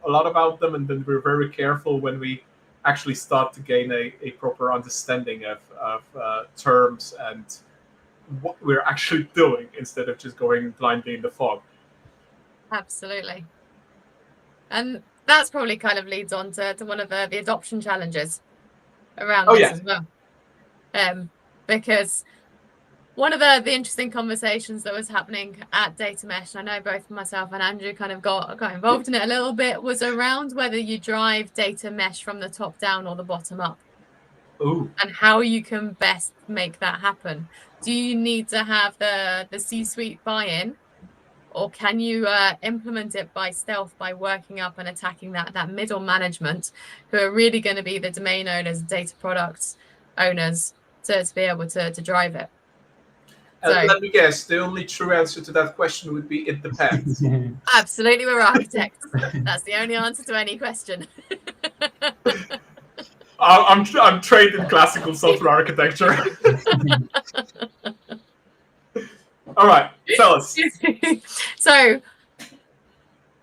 a lot about them, and then we're very careful when we actually start to gain a proper understanding of terms and what we're actually doing, instead of just going blindly in the fog. Absolutely. And that's probably kind of leads on to one of the adoption challenges around this as well. Because one of the interesting conversations that was happening at Data Mesh, and I know both myself and Andrew kind of got involved in it a little bit, was around whether you drive Data Mesh from the top down or the bottom up. Ooh. And how you can best make that happen. Do you need to have the C-suite buy-in, or can you implement it by stealth, by working up and attacking that middle management, who are really going to be the domain owners, data products owners, to be able to drive it? So, let me guess, the only true answer to that question would be it depends. Absolutely, we're architects. That's the only answer to any question. I'm trained in classical software architecture. All right, tell us. So,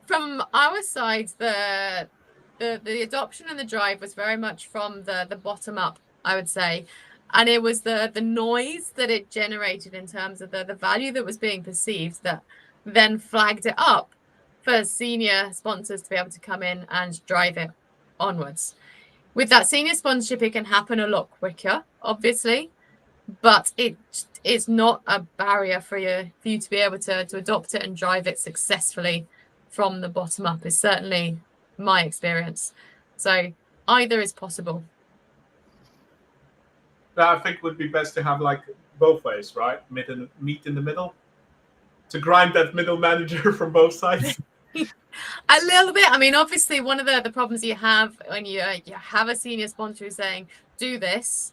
from our side, the adoption and the drive was very much from the bottom up, I would say, and it was the noise that it generated in terms of the value that was being perceived that then flagged it up for senior sponsors to be able to come in and drive it onwards. With that senior sponsorship, it can happen a lot quicker, obviously, but it is not a barrier for you to be able to adopt it and drive it successfully from the bottom up, is certainly my experience. So either is possible. I think would be best to have like both ways, right? Meet in the middle, to grind that middle manager from both sides. A little bit. I mean, obviously, one of the problems you have when you have a senior sponsor who's saying, do this,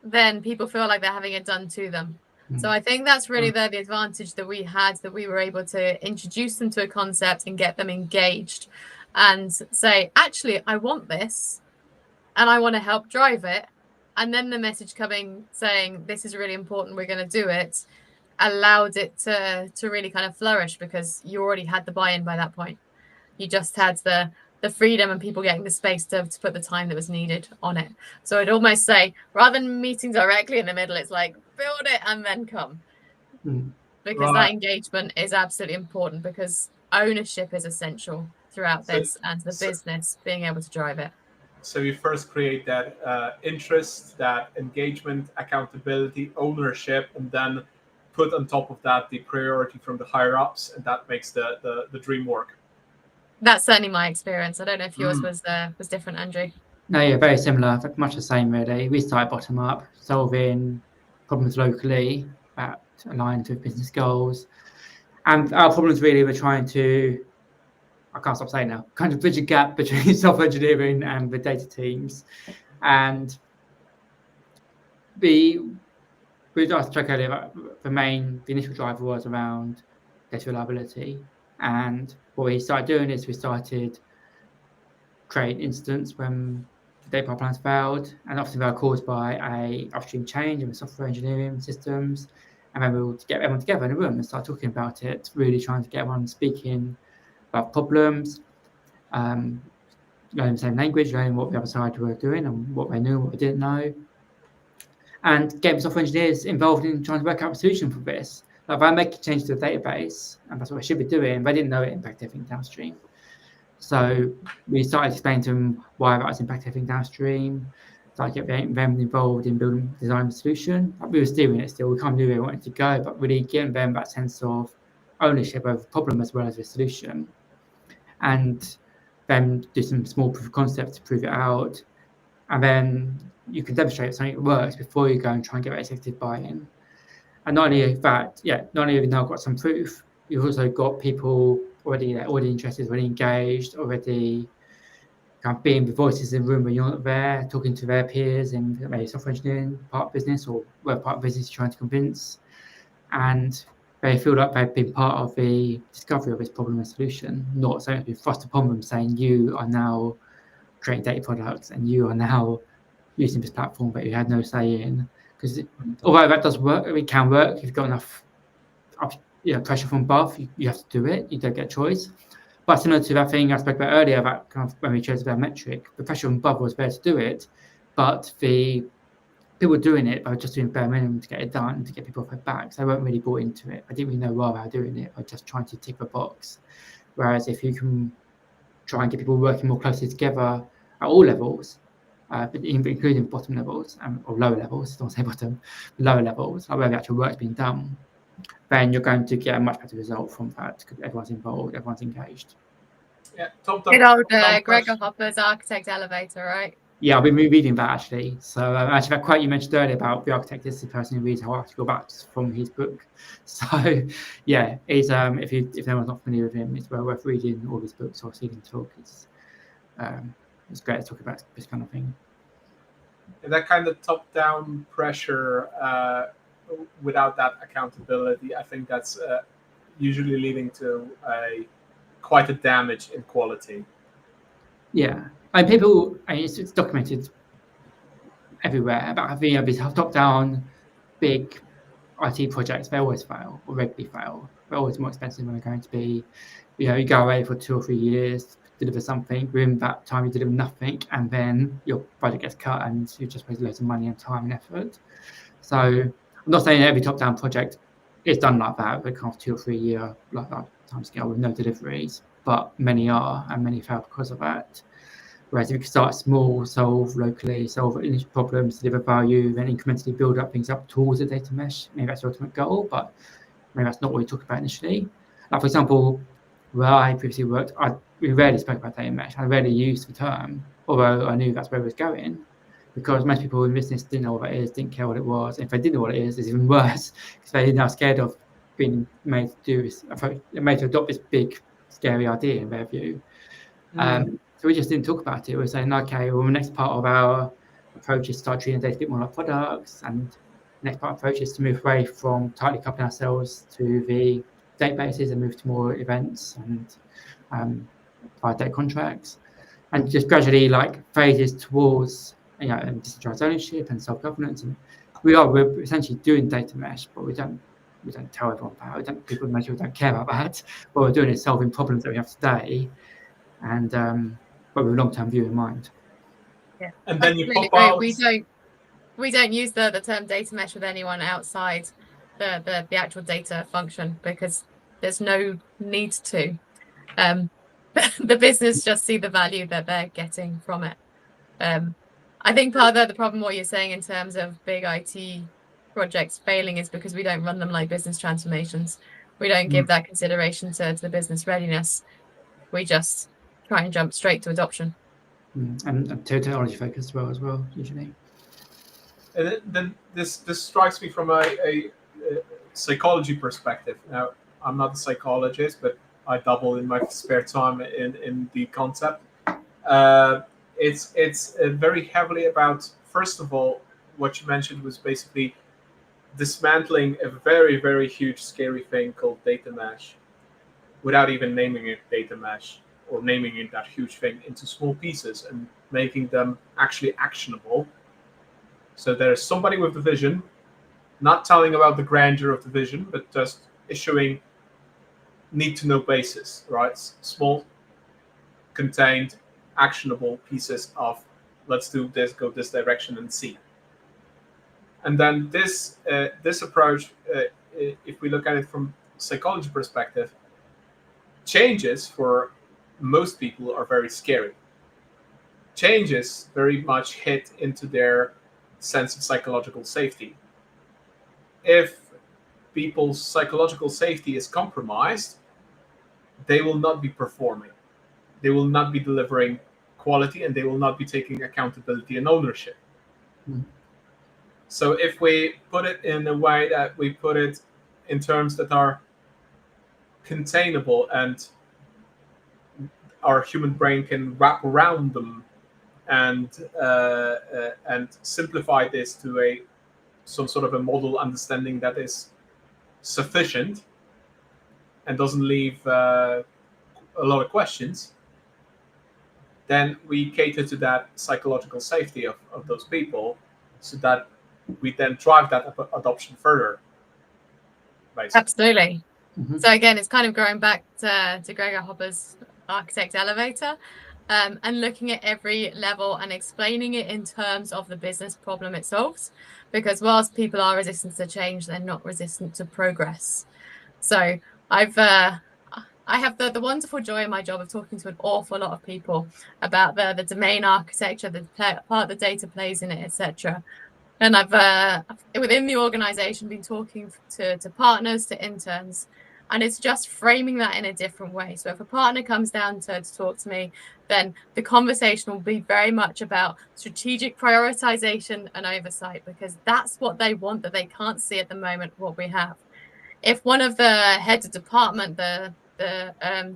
then people feel like they're having it done to them. So I think that's really the advantage that we had, that we were able to introduce them to a concept and get them engaged and say, actually, I want this and I want to help drive it. And then the message coming saying, this is really important, we're going to do it, allowed it to really kind of flourish, because you already had the buy-in by that point. You just had the freedom and people getting the space to put the time that was needed on it. So I'd almost say, rather than meeting directly in the middle, it's like build it and then come. Because that engagement is absolutely important, because ownership is essential throughout this, and the business being able to drive it. So you first create that interest, that engagement, accountability, ownership, and then put on top of that the priority from the higher ups, and that makes the dream work. That's certainly my experience. I don't know if yours was different, Andrew. No, yeah, very similar, much the same really. We started bottom up, solving problems locally that aligned with business goals. And our problems really were trying to, I can't stop saying now, kind of bridge a gap between software engineering and the data teams. And we asked Chuck earlier, the initial driver was around data reliability. And what we started doing is we started creating incidents when data pipelines failed, and often they were caused by a upstream change in the software engineering systems. And then we would get everyone together in a room and start talking about it, really trying to get everyone speaking about problems, learning the same language, learning what the other side were doing and what they knew and what they didn't know, and getting software engineers involved in trying to work out a solution for this. Like, if I make a change to the database, and that's what I should be doing, they didn't know it impacted everything downstream. So we started explaining to them why that was impacting everything downstream, started getting them involved in designing the solution. Like, we were steering it still, we can't do where we wanted to go, but really getting them that sense of ownership of the problem as well as the solution. And then do some small proof of concept to prove it out. And then you can demonstrate something that works before you go and try and get that executive buy-in. And not only that, not only have you now got some proof, you've also got people already interested, already engaged, already kind of being the voices in the room when you're not there, talking to their peers in maybe software engineering part of business or whatever part of business you're trying to convince. And they feel like they've been part of the discovery of this problem and solution, not something that's been thrust upon them saying you are now creating data products and you are now using this platform that you had no say in. Because although that does work, it can work if you've got enough pressure from above, you have to do it, you don't get a choice. But similar to that thing I spoke about earlier, about kind of when we chose that metric, the pressure from above was there to do it, but the people doing it by just doing bare minimum to get it done, to get people off their backs. They weren't really bought into it. I didn't really know why they were doing it. I was just trying to tick a box. Whereas if you can try and get people working more closely together at all levels, but including bottom levels or lower levels, don't say bottom, lower levels, like where the actual work's being done, then you're going to get a much better result from that because everyone's involved, everyone's engaged. Yeah, good old Gregor Hopper's architect elevator, right? Yeah, I've been reading that actually. So actually, that quote you mentioned earlier about the architect is the person who reads our article back from his book. So yeah, he's if anyone's not familiar with him, it's well worth reading all his books or seeing him talk. It's great to talk about this kind of thing. That kind of top-down pressure without that accountability, I think that's usually leading to quite a damage in quality. Yeah, and people, it's documented everywhere about having these top-down big IT projects. They always fail or regularly fail. They're always more expensive than they're going to be. You go away for 2 or 3 years, deliver something, within that time you deliver nothing, and then your budget gets cut and you just waste loads of money and time and effort. So I'm not saying every top-down project is done like that, with kind of 2 or 3 year like that time scale with no deliveries, but many are, and many fail because of that. Whereas if you can start small, solve locally, solve initial problems, deliver value, then incrementally build up things up towards a data mesh, maybe that's the ultimate goal, but maybe that's not what we talked about initially. Like for example, where I previously worked, we rarely spoke about data mesh. I rarely used the term, although I knew that's where it was going, because most people in business didn't know what it is, didn't care what it was. And if they didn't know what it is, it's even worse, because they're now scared of being made to adopt this big, scary idea in their view. So we just didn't talk about it. We were saying, okay, well, the next part of our approach is to start treating data a bit more like products, and the next part of the approach is to move away from tightly coupling ourselves to the databases and move to more events and via data contracts, and just gradually like phases towards decentralized ownership and self-governance. And we're essentially doing data mesh, but we don't tell everyone about it. People don't care about that. What we're doing is solving problems that we have today, and but with a long-term view in mind. Yeah, and then you pop out. We don't use the term data mesh with anyone outside the actual data function, because there's no need to. The business just see the value that they're getting from it. I think part of the problem, what you're saying in terms of big IT projects failing, is because we don't run them like business transformations. We don't give that consideration to the business readiness. We just try and jump straight to adoption. And technology focused as well, usually. And then this strikes me from a psychology perspective. Now, I'm not a psychologist, but I dabble in my spare time in the concept. It's very heavily about, first of all, what you mentioned was basically dismantling a very, very huge, scary thing called data mesh without even naming it data mesh or naming it that huge thing into small pieces and making them actually actionable. So there's somebody with the vision, not telling about the grandeur of the vision, but just issuing need-to-know basis, right? Small, contained, actionable pieces of let's do this, go this direction, and see. And then this approach, if we look at it from psychology perspective, changes for most people are very scary. Changes very much hit into their sense of psychological safety. If people's psychological safety is compromised, they will not be performing. They will not be delivering quality, and they will not be taking accountability and ownership. So if we put it in a way that we put it in terms that are containable and our human brain can wrap around them and simplify this to some sort of a model understanding that is sufficient and doesn't leave a lot of questions, then we cater to that psychological safety of those people, so that we then drive that adoption further. Basically. Absolutely. Mm-hmm. So again, it's kind of going back to Gregor Hopper's architect elevator, and looking at every level and explaining it in terms of the business problem it solves. Because whilst people are resistant to change, they're not resistant to progress. So I have the wonderful joy in my job of talking to an awful lot of people about the domain architecture, the part the data plays in it, etc. And I've within the organization been talking to partners, to interns, and it's just framing that in a different way. So if a partner comes down to talk to me, then the conversation will be very much about strategic prioritization and oversight, because that's what they want that they can't see at the moment what we have. If one of the heads of department, the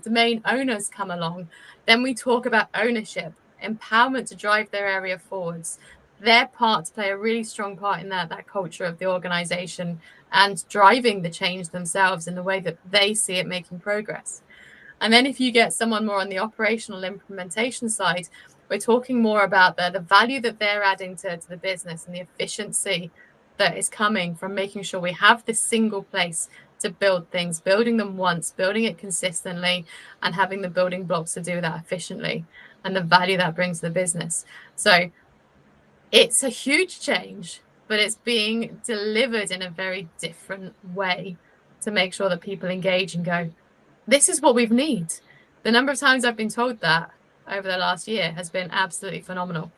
domain owners come along, then we talk about ownership, empowerment to drive their area forwards. Their parts play a really strong part in that culture of the organization and driving the change themselves in the way that they see it making progress. And then if you get someone more on the operational implementation side, we're talking more about the value that they're adding to the business and the efficiency that is coming from making sure we have this single place to build things, building them once, building it consistently, and having the building blocks to do that efficiently, and the value that brings to the business. So it's a huge change, but it's being delivered in a very different way to make sure that people engage and go, this is what we need. The number of times I've been told that over the last year has been absolutely phenomenal.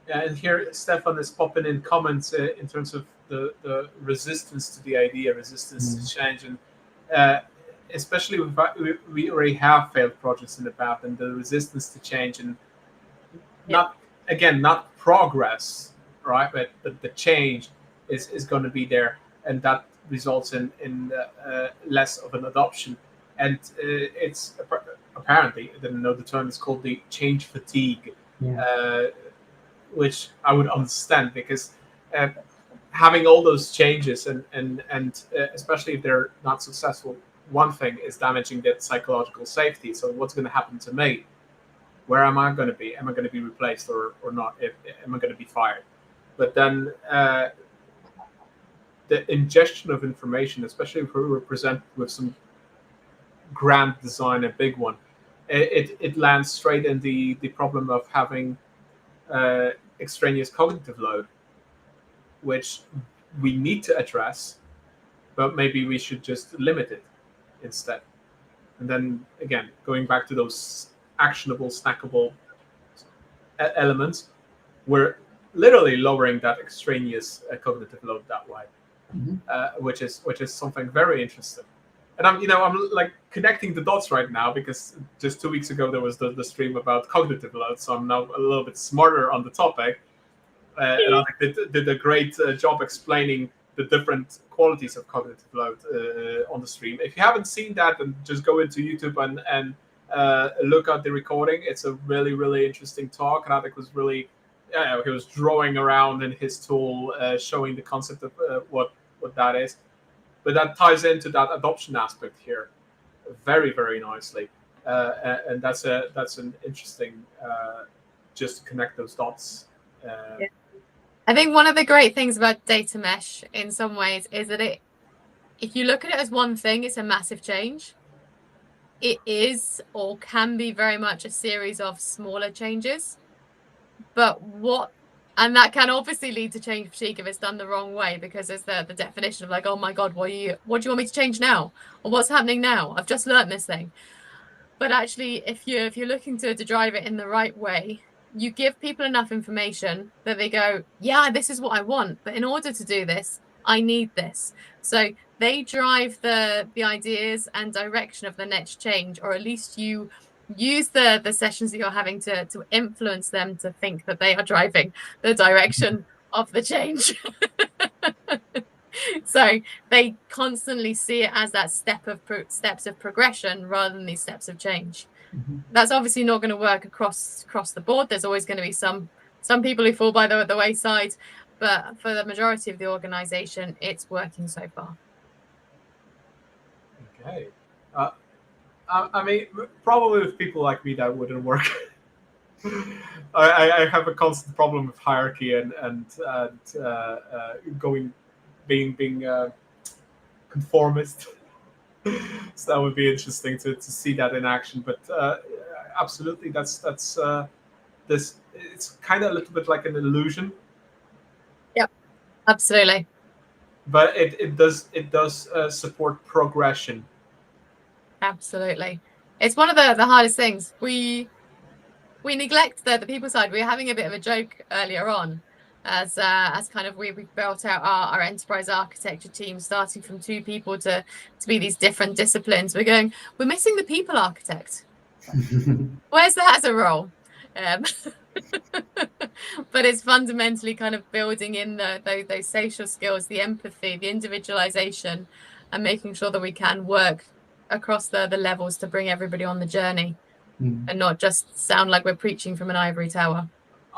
Yeah, and here Stefan is popping in comments in terms of the resistance to the idea, resistance to change, and especially we already have failed projects in the past, and the resistance to change, and not progress, right? But the change is going to be there, and that results in less of an adoption. And it's apparently, I didn't know the term is called the change fatigue. Yeah. Which I would understand, because having all those changes and especially if they're not successful, one thing is damaging that psychological safety. So what's going to happen to me? Where am I going to be? Am I going to be replaced or not? Am I going to be fired? But then the ingestion of information, especially if we were presented with some grand design, a big one, it lands straight in the problem of having extraneous cognitive load, which we need to address, but maybe we should just limit it instead. And then again, going back to those actionable, snackable elements, we're literally lowering that extraneous cognitive load that way, which is something very interesting. And I'm like connecting the dots right now, because just 2 weeks ago there was the stream about cognitive load, so I'm now a little bit smarter on the topic. And I did a great job explaining the different qualities of cognitive load on the stream. If you haven't seen that, then just go into YouTube and look at the recording. It's a really, really interesting talk. Radek was really, he was drawing around in his tool, showing the concept of what that is. But that ties into that adoption aspect here very, very nicely, and that's an interesting just to connect those dots. Yeah. I think one of the great things about data mesh in some ways is that if you look at it as one thing, it's a massive change. It is or can be very much a series of smaller changes, and that can obviously lead to change fatigue if it's done the wrong way, because there's the definition of like, oh my God, what do you want me to change now? Or what's happening now? I've just learned this thing. But actually, if you're looking to drive it in the right way, you give people enough information that they go, yeah, this is what I want. But in order to do this, I need this. So they drive the ideas and direction of the next change, or at least you use the sessions that you're having to influence them to think that they are driving the direction of the change. So they constantly see it as that steps of progression rather than these steps of change. That's obviously not going to work across the board. There's always going to be some people who fall by the wayside, but for the majority of the organization, it's working so far. Okay. I mean, probably with people like me, that wouldn't work. I have a constant problem with hierarchy and being conformist. So that would be interesting to see that in action. But absolutely, that's this. It's kind of a little bit like an illusion. Yep, absolutely. But it does support progression. Absolutely, it's one of the hardest things. We neglect the people side. We were having a bit of a joke earlier on, as kind of we built out our enterprise architecture team, starting from 2 people to be these different disciplines. We're missing the people architect. Where's that as a role? But it's fundamentally kind of building in those social skills, the empathy, the individualization, and making sure that we can work across the levels to bring everybody on the journey and not just sound like we're preaching from an ivory tower.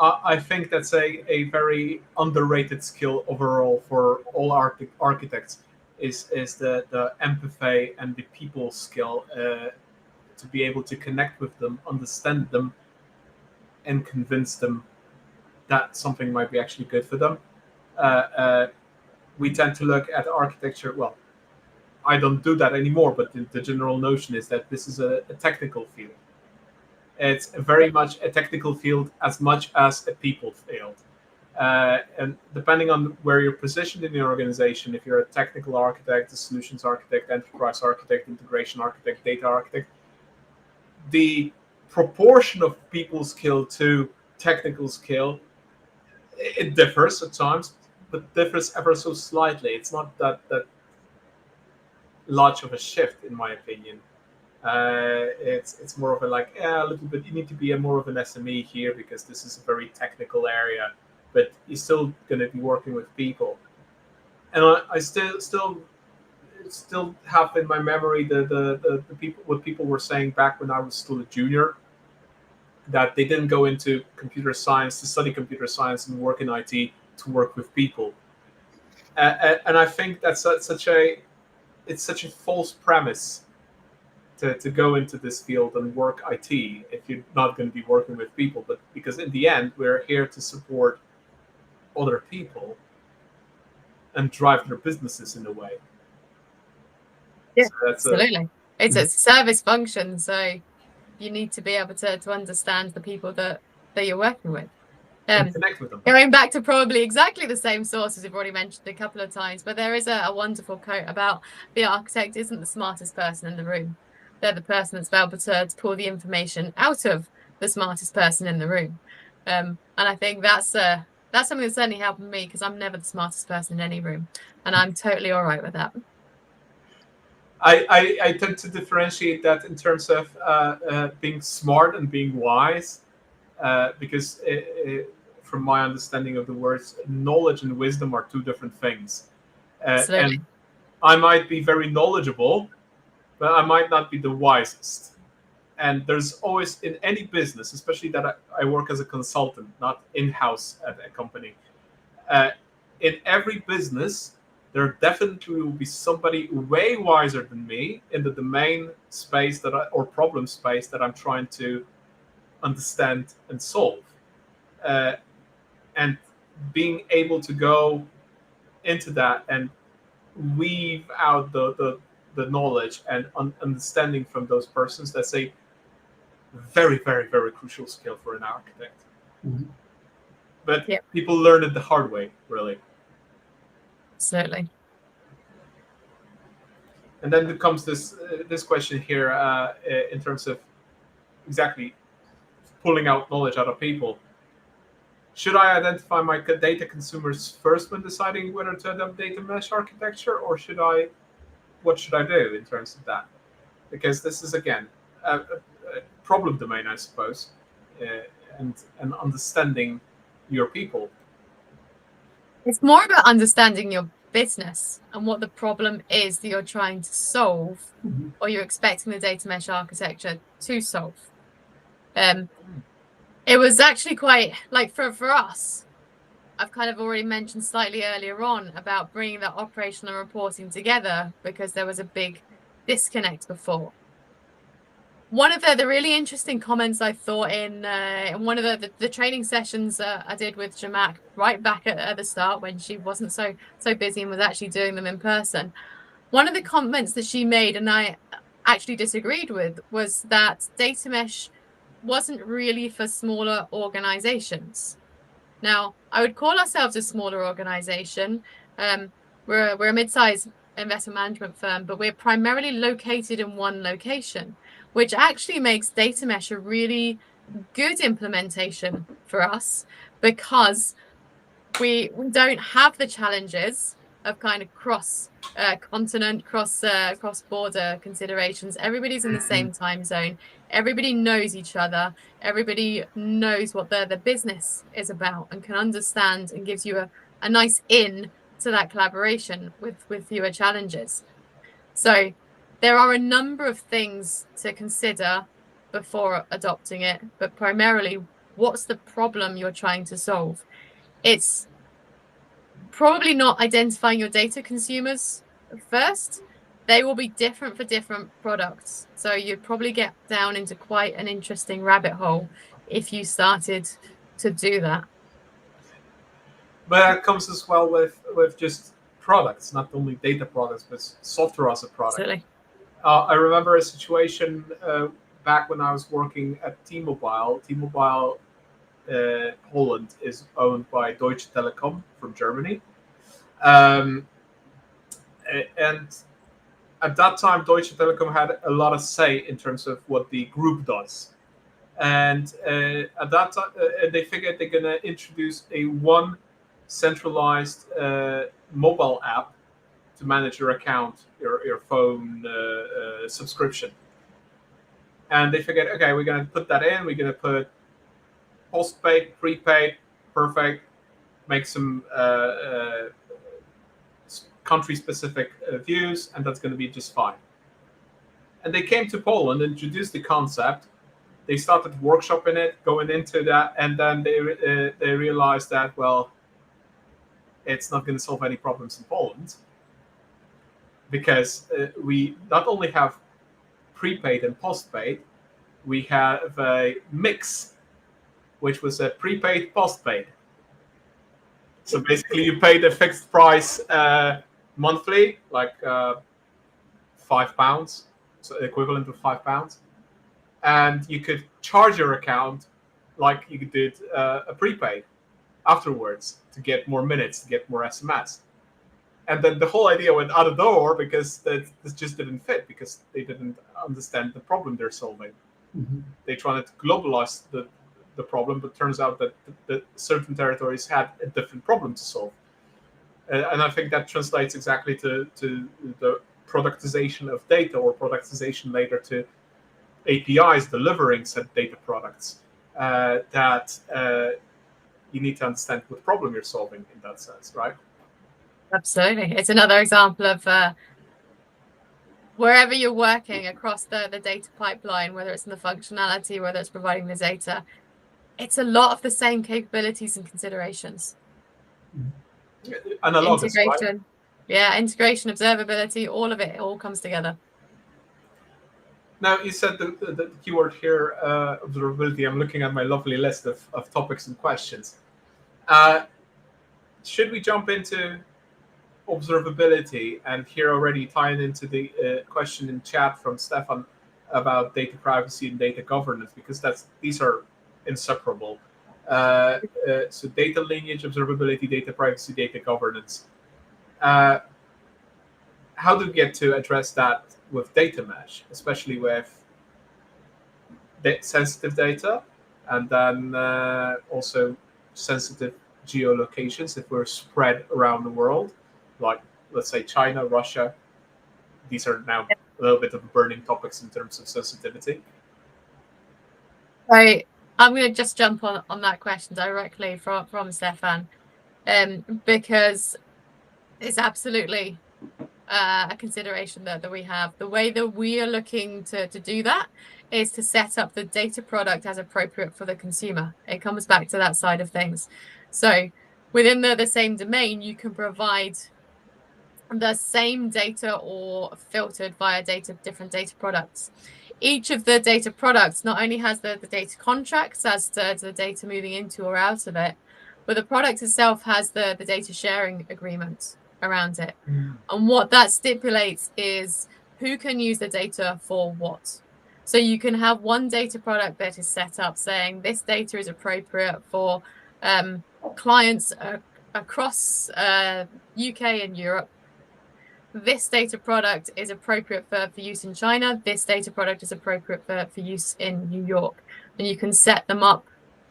I think that's a very underrated skill overall for all architects is the empathy and the people skill to be able to connect with them, understand them, and convince them that something might be actually good for them. We tend to look at architecture. Well, I don't do that anymore, but the general notion is that this is a technical field. It's very much a technical field as much as a people field. And depending on where you're positioned in the organization, if you're a technical architect, a solutions architect, enterprise architect, integration architect, data architect, the proportion of people skill to technical skill, it differs at times, but differs ever so slightly. It's not that large of a shift, in my opinion. It's more of a little bit. You need to be more of an SME here because this is a very technical area, but you're still going to be working with people. And I still have in my memory the people what people were saying back when I was still a junior, that they didn't go into computer science to study computer science and work in IT to work with people. And I think that's such a false premise to go into this field and work IT if you're not going to be working with people. But because in the end, we're here to support other people and drive their businesses in a way. Yeah, so absolutely. It's a service function, so you need to be able to understand the people that you're working with. And connect with them. Going back to probably exactly the same sources we've already mentioned a couple of times, but there is a wonderful quote about the architect isn't the smartest person in the room. They're the person that's able to pull the information out of the smartest person in the room. And I think that's something that's certainly helped me because I'm never the smartest person in any room, and I'm totally all right with that. I tend to differentiate that in terms of being smart and being wise, because from my understanding of the words, knowledge and wisdom are 2 different things. And I might be very knowledgeable, but I might not be the wisest. And there's always, in any business, especially that I work as a consultant, not in-house at a company, in every business, there definitely will be somebody way wiser than me in the domain space or problem space that I'm trying to understand and solve. And being able to go into that and weave out the knowledge and understanding from those persons, that's a very, very, very crucial skill for an architect. Mm-hmm. But people learn it the hard way, really. Absolutely. And then comes this question here in terms of exactly pulling out knowledge out of people. Should I identify my data consumers first when deciding whether to adopt data mesh architecture, or what should I do in terms of that? Because this is, again, a problem domain, I suppose, and understanding your people. It's more about understanding your business and what the problem is that you're trying to solve, or you're expecting the data mesh architecture to solve. It was actually quite, like, for us, I've kind of already mentioned slightly earlier on about bringing the operational and reporting together because there was a big disconnect before. One of the really interesting comments I thought in one of the training sessions I did with Jamak right back at the start when she wasn't so busy and was actually doing them in person, one of the comments that she made, and I actually disagreed with, was that data mesh wasn't really for smaller organizations. Now, I would call ourselves a smaller organization. We're a mid-sized investment management firm, but we're primarily located in one location, which actually makes data mesh a really good implementation for us because we don't have the challenges of kind of cross continent, cross border considerations. Everybody's in the same time zone. Everybody knows each other. Everybody knows what the business is about and can understand, and gives you a nice in to that collaboration with fewer challenges. So there are a number of things to consider before adopting it, but primarily, what's the problem you're trying to solve? It's probably not identifying your data consumers first. They will be different for different products. So you'd probably get down into quite an interesting rabbit hole if you started to do that. But that comes as well with just products, not only data products, but software as a product. Absolutely. I remember a situation back when I was working at T-Mobile. T-Mobile Poland is owned by Deutsche Telekom from Germany. And at that time, Deutsche Telekom had a lot of say in terms of what the group does. And at that time, they figured they're going to introduce one centralized mobile app to manage your account, your phone subscription. And they figured, okay, we're going to put that in. We're going to put postpaid, prepaid, perfect, make some country-specific views, and that's going to be just fine. And they came to Poland, introduced the concept. They started workshopping it, going into that, and then they realized that, well, it's not going to solve any problems in Poland because we not only have prepaid and postpaid, we have a mix, which was a prepaid postpaid. So basically, you paid a fixed price monthly, like £5, so equivalent of £5, and you could charge your account like you did a prepaid afterwards to get more minutes, to get more SMS. And then the whole idea went out of the door because this just didn't fit, because they didn't understand the problem they're solving. Mm-hmm. They tried to globalize the problem, but turns out that certain territories had a different problem to solve. And I think that translates exactly to the productization of data, or productization later to APIs delivering said data products, that you need to understand what problem you're solving in that sense, right? Absolutely. It's another example of wherever you're working across the data pipeline, whether it's in the functionality, whether it's providing the data, it's a lot of the same capabilities and considerations. Analogous, integration, right? Yeah, integration, observability, all of it, all comes together. Now, you said the keyword here, observability. I'm looking at my lovely list of topics and questions. Should we jump into observability? And here already tying into the question in chat from Stefan about data privacy and data governance, because these are inseparable. So data lineage, observability, data privacy, data governance. How do we get to address that with data mesh, especially with sensitive data, and then also sensitive geolocations if we're spread around the world, like let's say China, Russia? These are now a little bit of burning topics in terms of sensitivity. So I'm going to just jump on that question directly from Stefan, because It's absolutely a consideration that we have. The way that we are looking to do that is to set up the data product as appropriate for the consumer. It comes back to that side of things. So within the same domain, you can provide the same data or filtered via different data products. Each of the data products not only has the data contracts as to the data moving into or out of it, but the product itself has the data sharing agreement around it. And what that stipulates is who can use the data for what. So you can have one data product that is set up saying this data is appropriate for clients across UK and Europe. This data product is appropriate for use in China. This data product is appropriate for use in New York. And you can set them up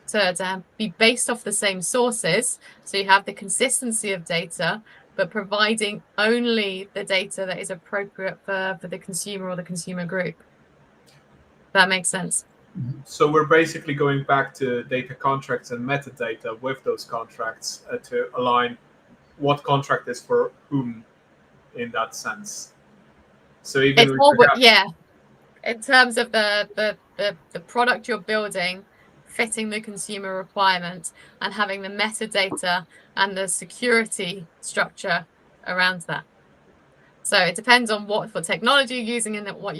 to be based off the same sources. So you have the consistency of data, but providing only the data that is appropriate for the consumer or the consumer group. That makes sense. So we're basically going back to data contracts and metadata with those contracts to align what contract is for whom in that sense. So even in terms of the product you're building, fitting the consumer requirement and having the metadata and the security structure around that. So it depends on what technology you're using and what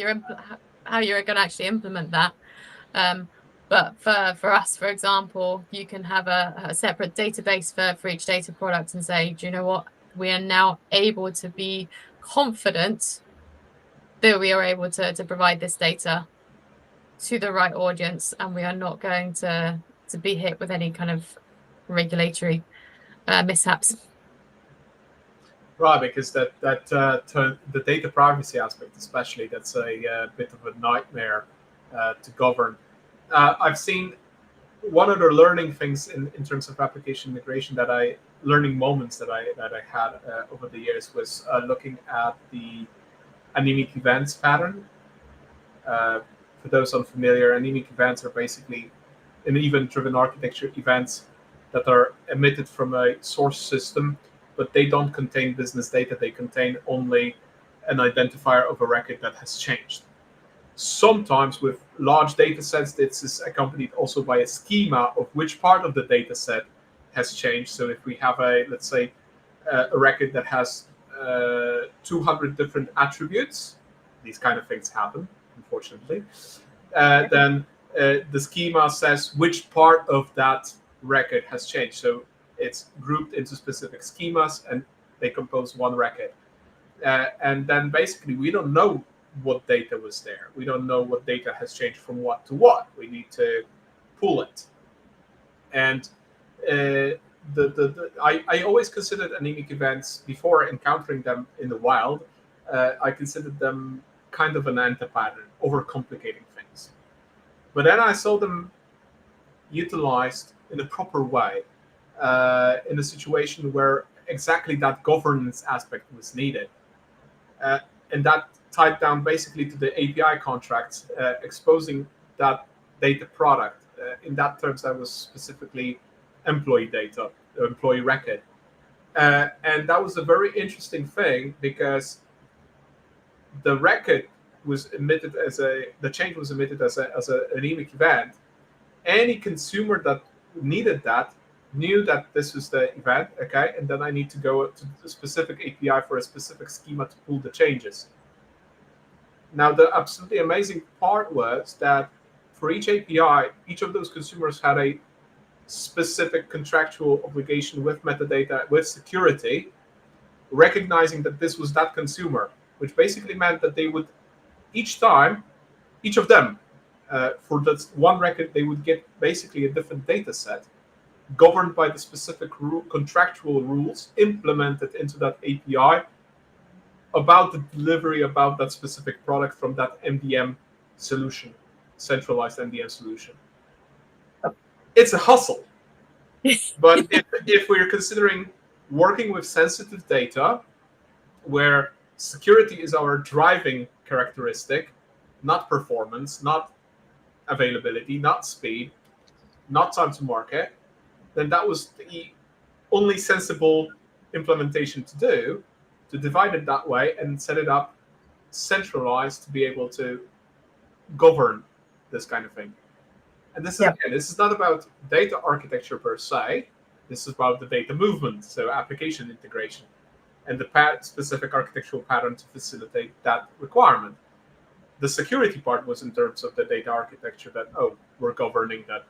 how you're going to actually implement that. But for us, for example, you can have a separate database for each data product and say, do you know what? We are now able to be confident that we are able to provide this data to the right audience, and we are not going to be hit with any kind of regulatory mishaps. Right, because the data privacy aspect, especially, that's a bit of a nightmare to govern. I've seen one of the learning things in terms of application migration learning moments that I had over the years was looking at the anemic events pattern. For those unfamiliar, anemic events are basically an event-driven architecture events that are emitted from a source system, but they don't contain business data. They contain only an identifier of a record that has changed. Sometimes with large data sets, this is accompanied also by a schema of which part of the data set has changed. So if we have let's say, a record that has 200 different attributes, these kind of things happen, unfortunately, then the schema says which part of that record has changed. So it's grouped into specific schemas and they compose one record. And then basically we don't know what data was there. We don't know what data has changed from what to what. We need to pull it. And I always considered anemic events before encountering them in the wild. I considered them kind of an anti-pattern, overcomplicating things. But then I saw them utilized in a proper way, in a situation where exactly that governance aspect was needed. And that tied down basically to the API contracts, exposing that data product. In that terms, that was specifically employee data, employee record. And that was a very interesting thing because the record was emitted the change was emitted as an anemic event. Any consumer that needed that knew that this was the event, okay, and then I need to go to a specific API for a specific schema to pull the changes. Now, the absolutely amazing part was that for each API, each of those consumers had a specific contractual obligation with metadata, with security, recognizing that this was that consumer, which basically meant that they would, each of them, for that one record, they would get basically a different data set governed by the specific contractual rules implemented into that API about the delivery, about that specific product from that MDM solution, centralized MDM solution. It's a hustle. But if we're considering working with sensitive data, where security is our driving characteristic, not performance, not availability, not speed, not time to market, then that was the only sensible implementation to do, to divide it that way and set it up centralized to be able to govern this kind of thing. And this is again, this is not about data architecture per se. This is about the data movement, so application integration, and the specific architectural pattern to facilitate that requirement. The security part was in terms of the data architecture that, we're governing that.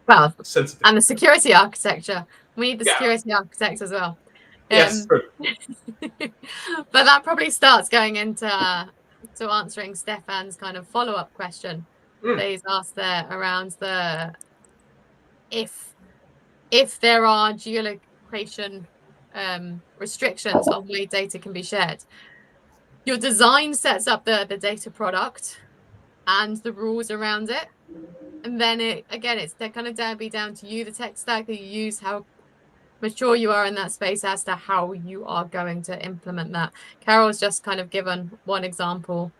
Well, sensitive. And the security architecture. We need the security architects as well. Yes, true. But that probably starts going into answering Stefan's kind of follow-up question that he's asked there around the if there are geolocation restrictions on where data can be shared. Your design sets up the data product and the rules around it. And then they're kind of down to you, the tech stack that you use, how mature you are in that space as to how you are going to implement that. Carol's just kind of given one example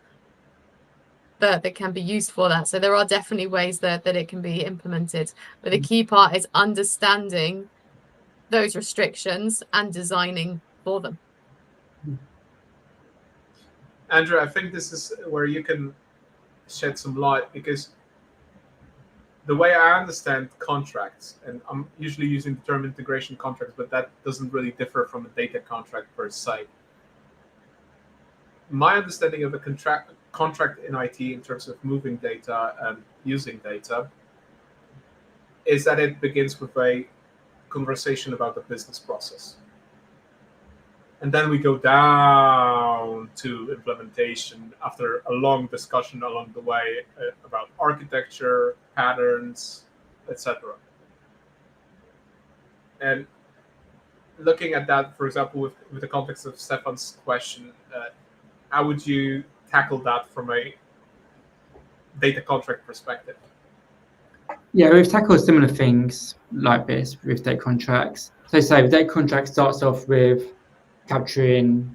that can be used for that. So there are definitely ways that it can be implemented. But the key part is understanding those restrictions and designing for them. Andrew, I think this is where you can shed some light, because the way I understand contracts, and I'm usually using the term integration contracts, but that doesn't really differ from a data contract per se. My understanding of a contract in IT in terms of moving data and using data is that it begins with a conversation about the business process. And then we go down to implementation after a long discussion along the way about architecture, patterns, etc. And looking at that, for example, with the context of Stefan's question, how would you tackle that from a data contract perspective? Yeah, we've tackled similar things like this with data contracts. So say the data contract starts off with capturing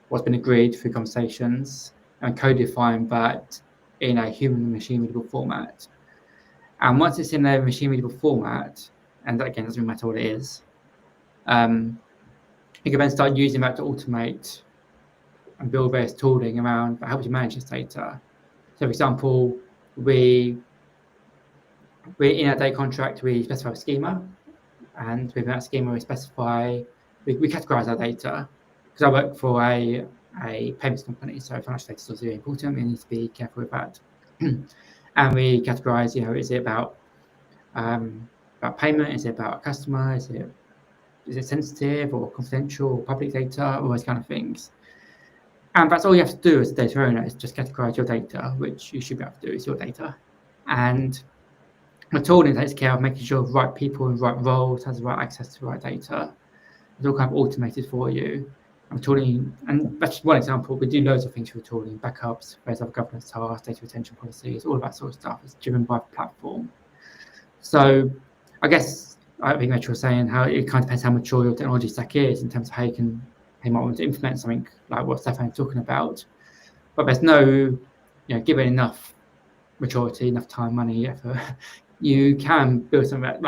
what's been agreed through conversations and codifying that in a human and machine readable format. And once it's in a machine readable format, and that again doesn't matter what it is, you can then start using that to automate and build various tooling around how would you manage this data. So for example, we're in our data contract, we specify a schema, and within that schema we categorize our data. Because I work for a payments company, so financial data is also very important. We need to be careful with that. And we categorize, is it about payment? Is it about a customer? Is it sensitive or confidential or public data, all those kind of things. And that's all you have to do as a data owner, is just categorize your data, which you should be able to do, is your data. And the tooling takes care of making sure the right people in the right roles has the right access to the right data. It's all kind of automated for you. And tooling, and that's just one example. We do loads of things with tooling, backups, various other governance tasks, data retention policies, all of that sort of stuff is driven by the platform. So I guess I think that you're saying how it kind of depends how mature your technology stack is in terms of how you might want to implement something like what Stefan is talking about. But there's no, given enough maturity, enough time, money, effort, you can build something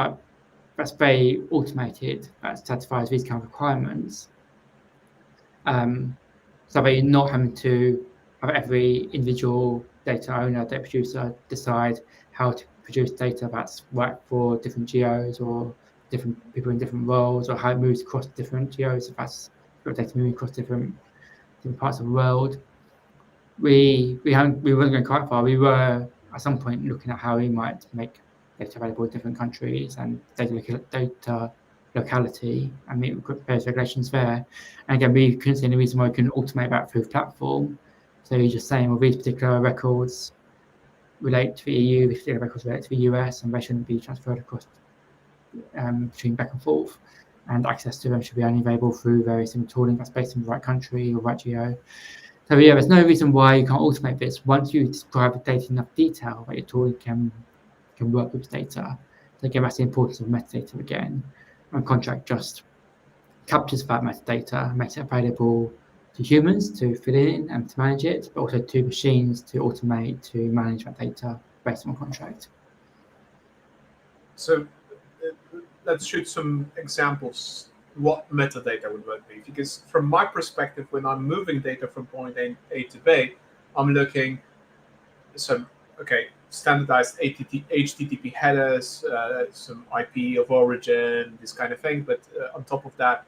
that's very automated, that satisfies these kind of requirements. So that you're not having to have every individual data owner, data producer decide how to produce data that's right for different geos or different people in different roles, or how it moves across different geos, if that's data moving across different parts of the world. We weren't going quite far. We were at some point looking at how we might make data available in different countries and data locality and meet various regulations there. And again, we couldn't see any reason why we couldn't automate that through the platform. So you're just saying, well, these particular records relate to the EU, these particular records relate to the US, and they shouldn't be transferred across between back and forth. And access to them should be only available through very simple tooling that's based in the right country or right geo. So yeah, there's no reason why you can't automate this once you describe the data in enough detail that your tooling can work with data. So again, that's the importance of metadata again. And contract just captures that metadata, makes it available to humans to fill in and to manage it, but also to machines to automate, to manage that data based on contract. So let's shoot some examples what metadata would that be? Because from my perspective, when I'm moving data from point A to B, I'm looking some standardized HTTP headers, some IP of origin, this kind of thing. But on top of that,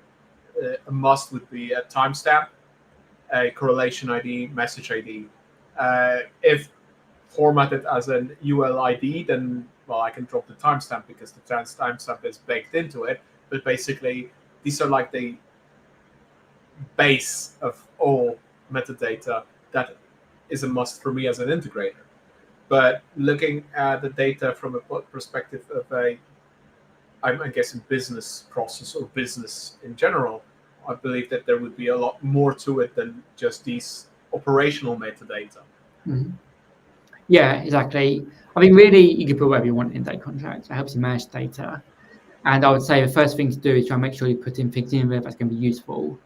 a must would be a timestamp, a correlation ID, message ID. If formatted as an ULID, then I can drop the timestamp because the timestamp is baked into it. But basically, these are like the base of all metadata that is a must for me as an integrator. But looking at the data from a perspective of I'm guessing business process or business in general, I believe that there would be a lot more to it than just these operational metadata. Mm-hmm. Yeah, exactly. I mean, really, you can put whatever you want in data contracts. It helps you manage data. And I would say the first thing to do is try and make sure you put in things in there that's going to be useful.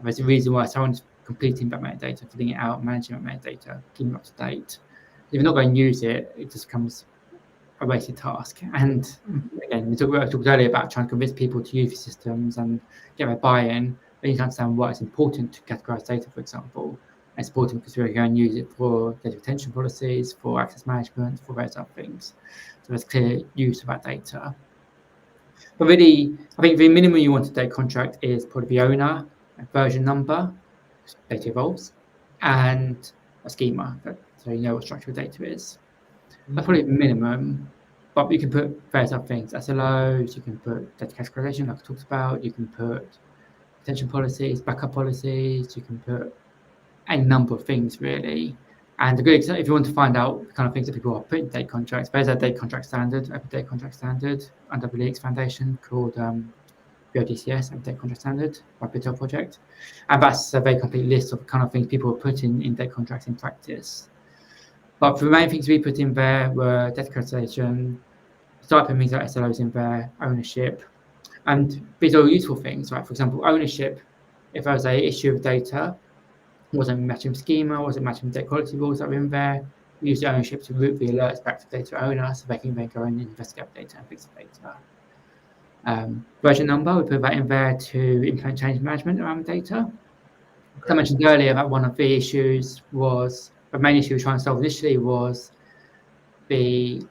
There's a reason why someone's completing that metadata, filling it out, managing that metadata, keeping it up to date. If you're not going to use it, it just becomes a wasted task. And again, we talked earlier about trying to convince people to use these systems and get their buy-in. But you need to understand why it's important to categorize data, for example. It's important because we're going to use it for data retention policies, for access management, for various other things. So there's clear use of that data. But really, I think the minimum you want a data contract is probably the owner, a version number, data evolves, and a schema, so you know what structured data is. That's probably the minimum, but you can put various other things, SLOs, you can put data categorization like I talked about, you can put retention policies, backup policies, you can put any number of things really. And the good example, if you want to find out the kind of things that people are putting in data contracts, there's a data contract standard, open data contract standard under the Linux Foundation called BODCS, open data contract standard by Bitter Project. And that's a very complete list of the kind of things people are putting in data contracts in practice. But the main things we put in there were data categorization, start putting things like SLOs in there, ownership, and these are all useful things, right? For example, ownership, if there was an issue of data, wasn't matching schema, wasn't matching data quality rules that were in there, we use the ownership to route the alerts back to data owner so they can then go and investigate data and fix the data. Version number, we put that in there to implement change management around data. As I mentioned earlier, that one of the issues was, the main issue we were trying to solve initially was the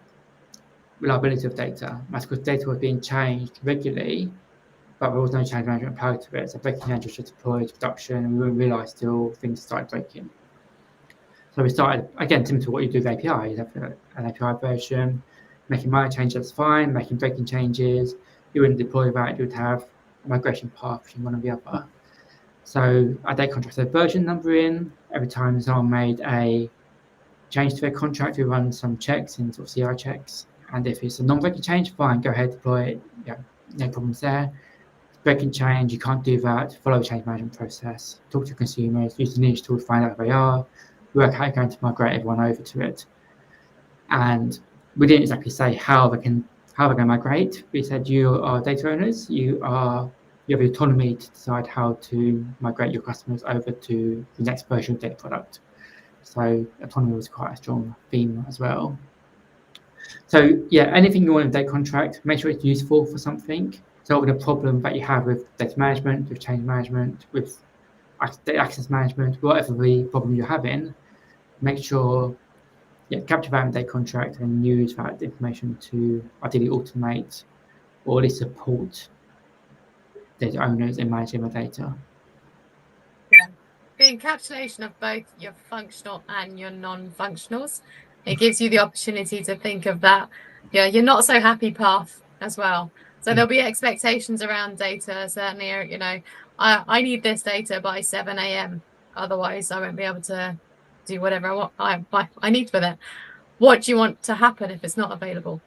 reliability of data. That's because data was being changed regularly, but there was no change management applied to it. So breaking changes were deployed to production, and we realized still things started breaking. So we started, again, similar to what you do with API. You have an API version, making minor changes, that's fine, making breaking changes. You wouldn't deploy that, you would have a migration path between one or the other. So our data contract had a version number in. Every time someone made a change to their contract, we run some checks in sort of CI checks. And if it's a non-breaking change, fine, go ahead, deploy it. Yeah, no problems there. Breaking change, you can't do that. Follow the change management process. Talk to consumers. Use the lineage tool to find out who they are. Work how you're going to migrate everyone over to it. And we didn't exactly say how they're going to migrate. We said you are data owners. You have the autonomy to decide how to migrate your customers over to the next version of data product. So autonomy was quite a strong theme as well. So yeah, anything you want in a data contract, make sure it's useful for something. Solving a problem that you have with data management, with change management, with data access management, whatever the problem you're having, make sure capture that in data contract and use that information to ideally automate or at least support data owners in managing the data. Yeah. The encapsulation of both your functional and your non-functionals, it gives you the opportunity to think of that, you're not so happy path as well. So there'll be expectations around data, certainly, I need this data by 7 a.m. Otherwise, I won't be able to do whatever I need for that. What do you want to happen if it's not available?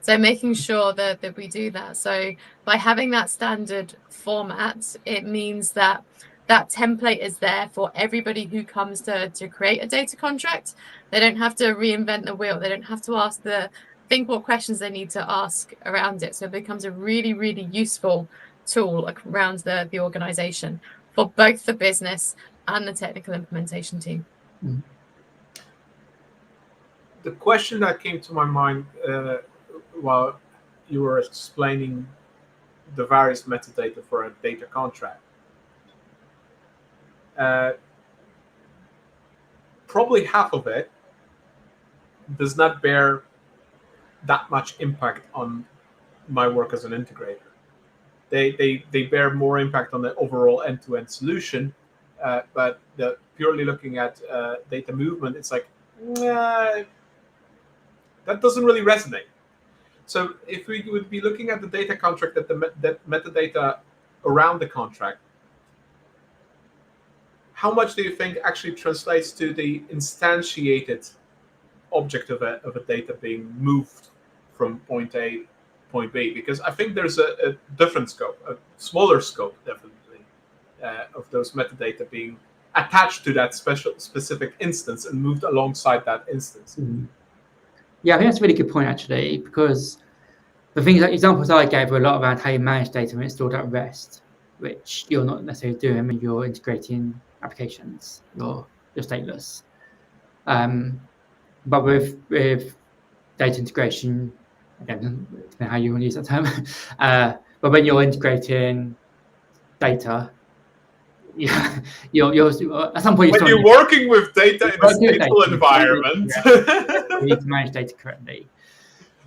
So making sure that we do that. So by having that standard format, it means that that template is there for everybody who comes to create a data contract. They don't have to reinvent the wheel. They don't have to think what questions they need to ask around it. So it becomes a really, really useful tool around the organization for both the business and the technical implementation team. The question that came to my mind while you were explaining the various metadata for a data contract. Probably half of it does not bear that much impact on my work as an integrator. They bear more impact on the overall end-to-end solution, but purely looking at data movement, it's like, that doesn't really resonate. So if we would be looking at the data contract, that metadata around the contract, how much do you think actually translates to the instantiated object of a data being moved from point A to point B? Because I think there's a different scope, a smaller scope, definitely, of those metadata being attached to that specific instance and moved alongside that instance. Mm-hmm. Yeah, I think that's a really good point, actually, because the things, like examples I gave were a lot around how you manage data when it's stored at rest, which you're not necessarily doing when you're integrating applications. You're stateless. But with data integration, again, depending on how you want to use that term, but when you're integrating data, you're at some point when you're working with data in a stateful environment, you need to manage data correctly.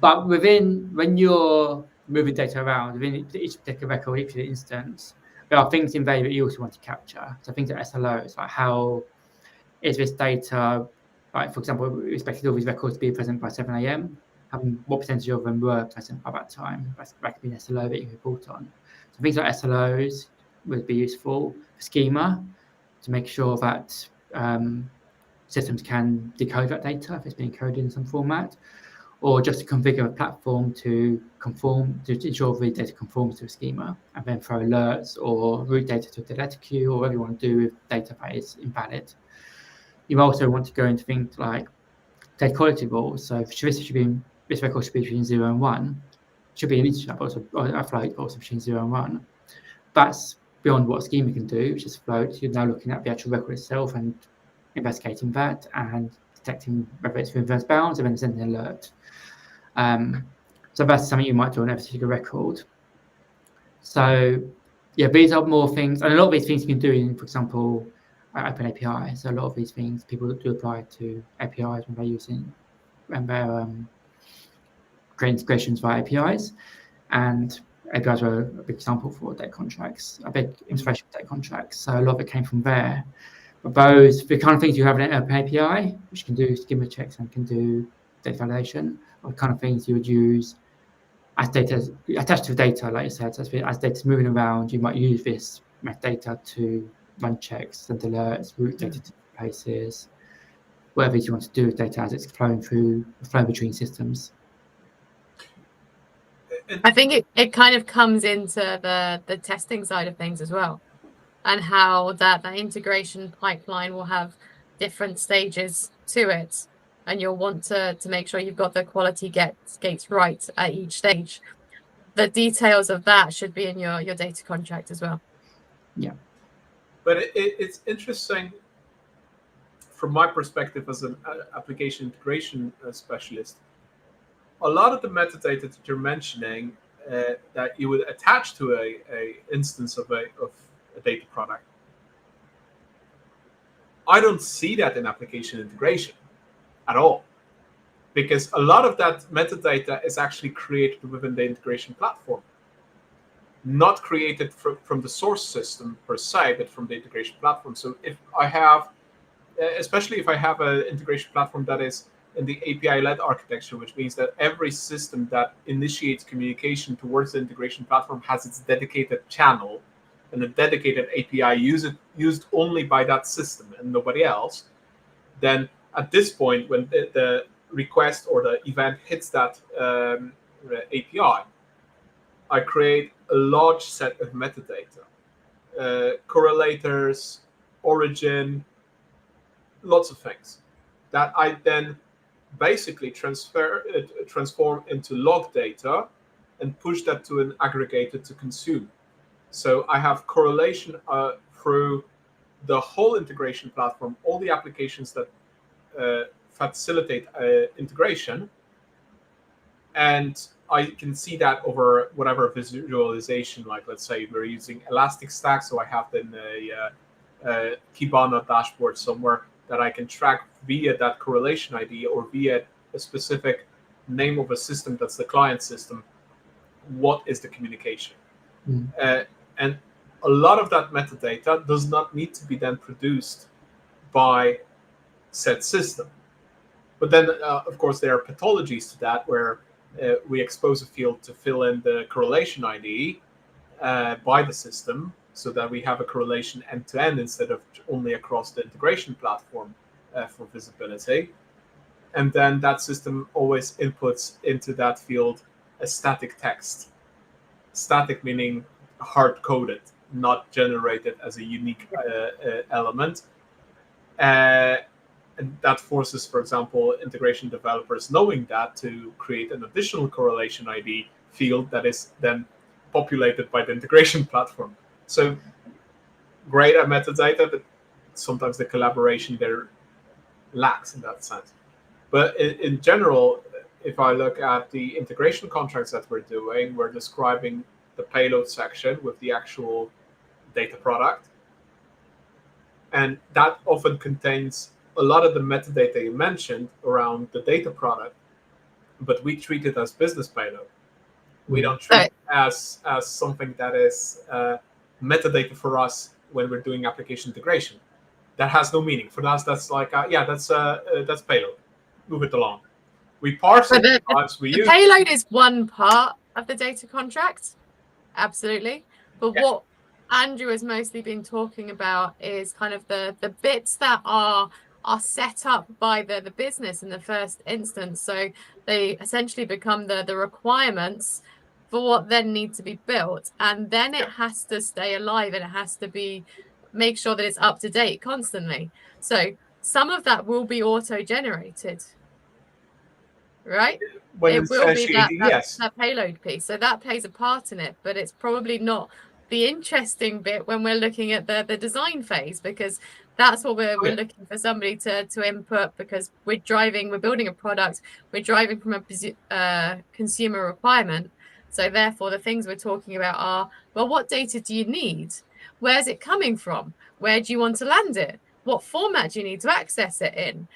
But when you're moving data around within each particular record, each instance, there are things in there that you also want to capture. So things like SLOs, like how is this data, like for example, we expected all these records to be present by 7 a.m. What percentage of them were present by that time? That could be an SLO that you report on. So things like SLOs would be useful. Schema, to make sure that systems can decode that data if it's being encoded in some format, or just to configure a platform to ensure the data conforms to a schema, and then throw alerts or route data to a data queue, or whatever you want to do with data that is invalid. You also want to go into things like data quality rules. So this record should be between 0 and 1. It should be an integer, but also a float, but also between 0 and 1. That's beyond what schema can do, which is float. You're now looking at the actual record itself and investigating that and detecting whether it's reverse bounds and then sending an alert. So that's something you might do on every particular record. So yeah, these are more things, and a lot of these things you can do in, for example, Open API. So a lot of these things people do apply to APIs when they're creating integrations via APIs, and APIs were a big example for data contracts, a big inspiration for data contracts. So a lot of it came from there. But the kind of things you have in an Open API, which can do schema checks and can do data validation, are the kind of things you would use as data attached to data, like you said. So as data's moving around, you might use this metadata to run checks, send alerts, route data to places, whatever you want to do with data as it's flowing between systems. I think it kind of comes into the testing side of things as well, and how that integration pipeline will have different stages to it, and you'll want to make sure you've got the quality gates right at each stage. The details of that should be in your data contract as well. Yeah. But it's interesting from my perspective as an application integration specialist. A lot of the metadata that you're mentioning that you would attach to a instance of a data product, I don't see that in application integration at all, because a lot of that metadata is actually created within the integration platform, not created from the source system per se, but from the integration platform. So if I have, especially if I have an integration platform that is in the API-led architecture, which means that every system that initiates communication towards the integration platform has its dedicated channel and a dedicated API used only by that system and nobody else, then at this point, when the request or the event hits that API, I create a large set of metadata, correlators, origin, lots of things that I then basically transform into log data and push that to an aggregator to consume. So I have correlation through the whole integration platform, all the applications that facilitate integration, and I can see that over whatever visualization, like let's say we're using Elasticstack, so I have then a Kibana dashboard somewhere that I can track via that correlation ID or via a specific name of a system that's the client system. What is the communication? And a lot of that metadata does not need to be then produced by said system. But then, of course, there are pathologies to that where we expose a field to fill in the correlation ID by the system so that we have a correlation end-to-end instead of only across the integration platform for visibility. And then that system always inputs into that field a static text. Static meaning hard-coded, not generated as a unique element. And that forces, for example, integration developers knowing that to create an additional correlation ID field that is then populated by the integration platform. So great at metadata, but sometimes the collaboration there lacks in that sense. But in general, if I look at the integration contracts that we're doing, we're describing the payload section with the actual data product. And that often contains a lot of the metadata you mentioned around the data product, but we treat it as business payload. We don't treat it as something that is metadata for us when we're doing application integration. That has no meaning. For us, that's like, that's payload. Move it along. We parse it. The payload is one part of the data contract, absolutely. But what Andrew has mostly been talking about is kind of the bits that are set up by the business in the first instance. So they essentially become the requirements for what then need to be built. And then it has to stay alive and it has to make sure that it's up to date constantly. So some of that will be auto-generated, right? It will be that payload piece. So that plays a part in it, but it's probably not the interesting bit when we're looking at the design phase, because that's what we're looking for somebody to input, because we're building a product, we're driving from a consumer requirement. So therefore the things we're talking about are, well, what data do you need? Where's it coming from? Where do you want to land it? What format do you need to access it in?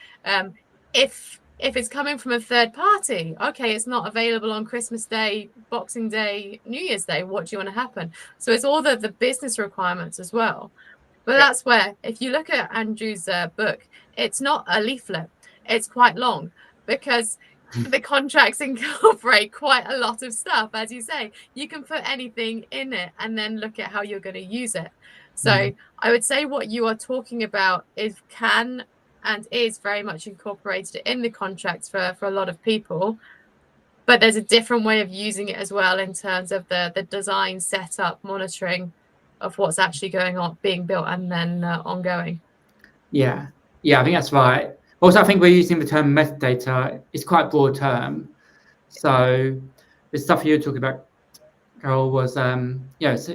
If it's coming from a third party, okay, it's not available on Christmas Day, Boxing Day, New Year's Day. What do you want to happen? So it's all the business requirements as well. But that's where, if you look at Andrew's book, it's not a leaflet. It's quite long because the contracts incorporate quite a lot of stuff. As you say, you can put anything in it and then look at how you're going to use it. So I would say what you are talking about can and is very much incorporated in the contracts for a lot of people, but there's a different way of using it as well in terms of the design, setup, monitoring of what's actually going on, being built, and then ongoing. Yeah, I think that's right. Also, I think we're using the term metadata. It's quite a broad term. So the stuff you were talking about, Carol, was so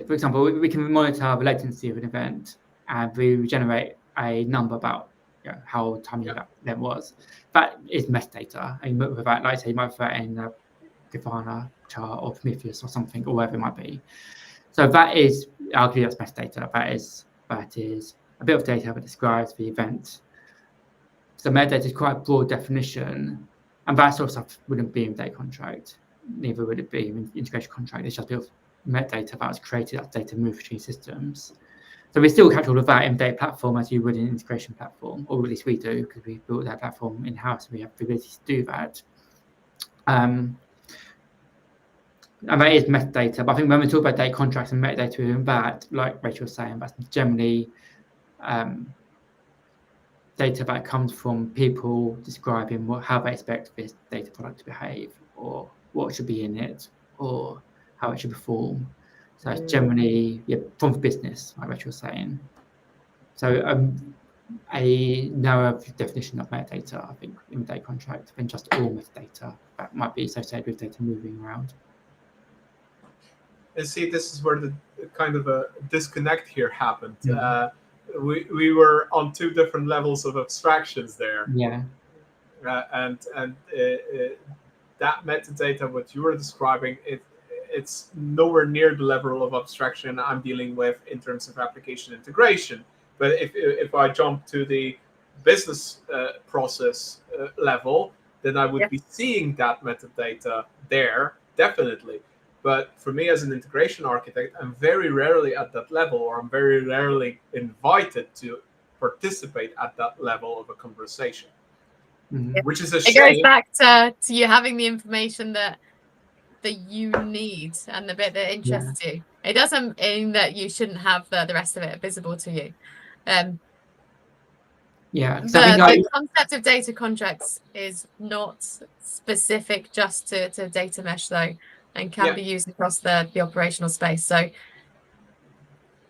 for example, we can monitor the latency of an event and we generate a number about how timely that event was. That is metadata. And like I say, you might put that in a Grafana chart or Prometheus or something, or whatever it might be. So that is, arguably, that's metadata. That is a bit of data that describes the event. So metadata is quite a broad definition, and that sort of stuff wouldn't be in data contract. Neither would it be in integration contract. It's just a bit of metadata that was created as data moved between systems. So we still capture all of that in data platform as you would in an integration platform, or at least we do, because we built that platform in-house and we have the ability to do that. And that is metadata. But I think when we talk about data contracts and metadata within that, like Rachel was saying, that's generally data that comes from people describing how they expect this data product to behave, or what should be in it, or how it should perform. So it's generally from the business, like Rachel was saying. So a narrower definition of metadata, I think, in the data contract than just all metadata that might be associated with data moving around. And see, this is where the kind of a disconnect here happened. We were on two different levels of abstractions there. Yeah. And that metadata, what you were describing, it's nowhere near the level of abstraction I'm dealing with in terms of application integration. But if I jump to the business process level, then I would be seeing that metadata there, definitely. But for me as an integration architect, I'm very rarely at that level, or I'm very rarely invited to participate at that level of a conversation, which is a shame. It goes back to you having the information that you need and the bit that interests you. It doesn't mean that you shouldn't have the rest of it visible to you. The concept of data contracts is not specific just to data mesh, though, and can be used across the operational space. So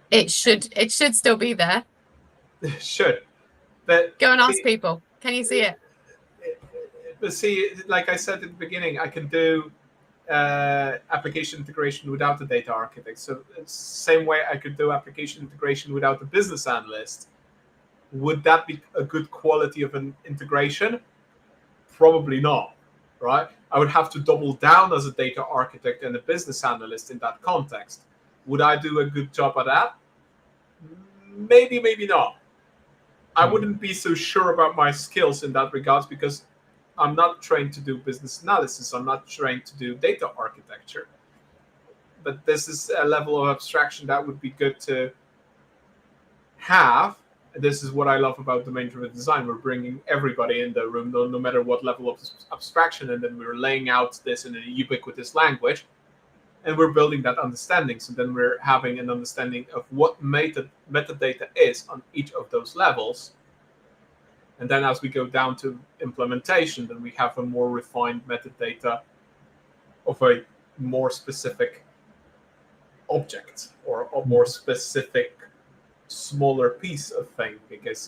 it should still be there. It should. But go and ask people. Can you see it? But see, like I said at the beginning, I can do application integration without the data architect. So same way I could do application integration without the business analyst. Would that be a good quality of an integration? Probably not, right? I would have to double down as a data architect and a business analyst in that context. Would I do a good job at that? Maybe, maybe not. I wouldn't be so sure about my skills in that regards, because I'm not trained to do business analysis. I'm not trained to do data architecture. But this is a level of abstraction that would be good to have. This is what I love about domain-driven design. We're bringing everybody in the room, no matter what level of abstraction, and then we're laying out this in a ubiquitous language, and we're building that understanding. So then we're having an understanding of what metadata is on each of those levels. And then as we go down to implementation, then we have a more refined metadata of a more specific object, or a more specific smaller piece of thing, because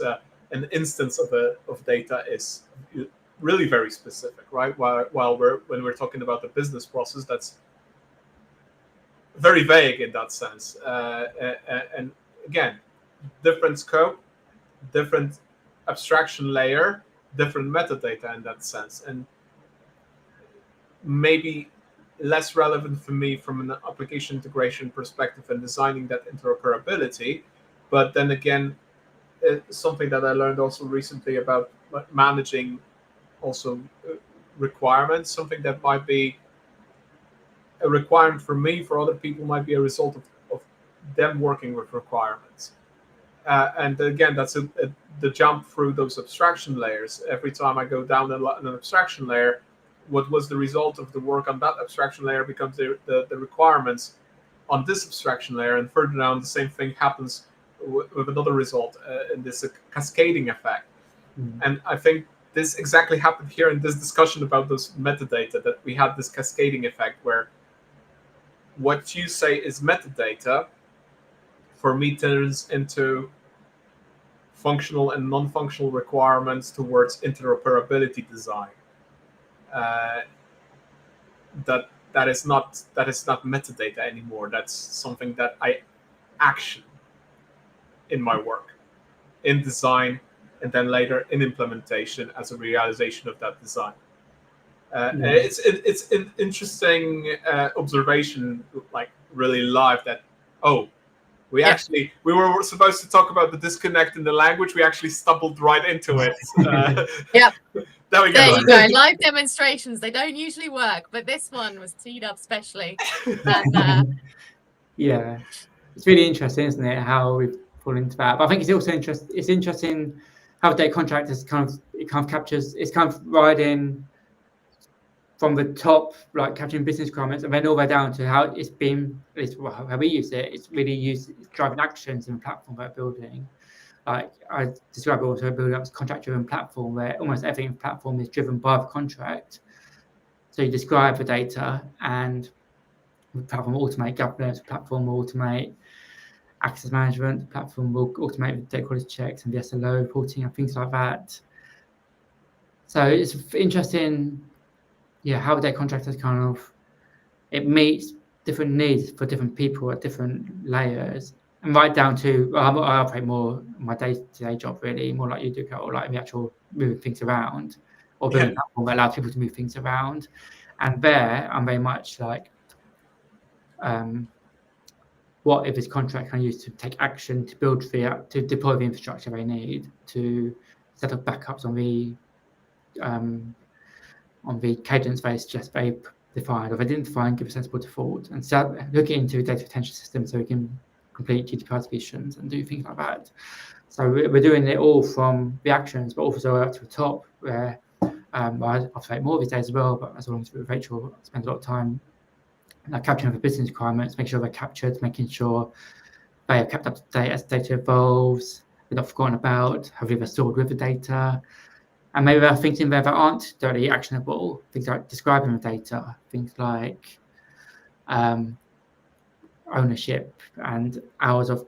an instance of data is really very specific, right? While when we're talking about the business process, that's very vague in that sense. And again, different scope, different abstraction layer, different metadata in that sense, and maybe less relevant for me from an application integration perspective and designing that interoperability. But then again, it's something that I learned also recently about managing also requirements. Something that might be a requirement for me, for other people might be a result of them working with requirements. And again, that's the jump through those abstraction layers. Every time I go down an abstraction layer, what was the result of the work on that abstraction layer becomes the requirements on this abstraction layer, and further down, the same thing happens with another result in this cascading effect. And I think this exactly happened here in this discussion about those metadata, that we had this cascading effect where what you say is metadata for me turns into functional and non-functional requirements towards interoperability design. That is not metadata anymore. That's something that I action in my work, in design, and then later in implementation as a realization of that design. It's an interesting observation, like really live, that we were supposed to talk about the disconnect in the language. We actually stumbled right into it. There we go. There you go. Live demonstrations, they don't usually work, but this one was teed up specially. And, it's really interesting, isn't it, how we've fallen into that. But I think it's also interesting how data contract is kind of captures, it's kind of riding from the top, like capturing business requirements, and then all the way down to how it's been, at least how we use it, it's really used, it's driving actions in the platform we're building. Like I describe also building up this contract-driven platform where almost everything in the platform is driven by the contract. So you describe the data, and the platform will automate governance, the platform will automate access management, the platform will automate data quality checks and the SLO reporting and things like that. So it's interesting, how the data contract is kind of, it meets different needs for different people at different layers. And right down to, I operate more my day-to-day job, really, more like you do, or like the actual moving things around. or building a platform that allows people to move things around. And there, I'm very much like, what if this contract can I use to take action to build to deploy the infrastructure they need, to set up backups on the cadence they just very defined, or they didn't define, give a sensible default, and start looking into data retention systems so we can complete GDPR solutions and do things like that. So we're doing it all from the actions, but also up to the top, where I operate more these days as well, but as long as Rachel spends a lot of time capturing the business requirements, make sure they're captured, making sure they are kept up to date as data evolves, they're not forgotten about, hopefully they're stored with the data. And maybe there are things in there that aren't directly actionable, things like describing the data, things like ownership and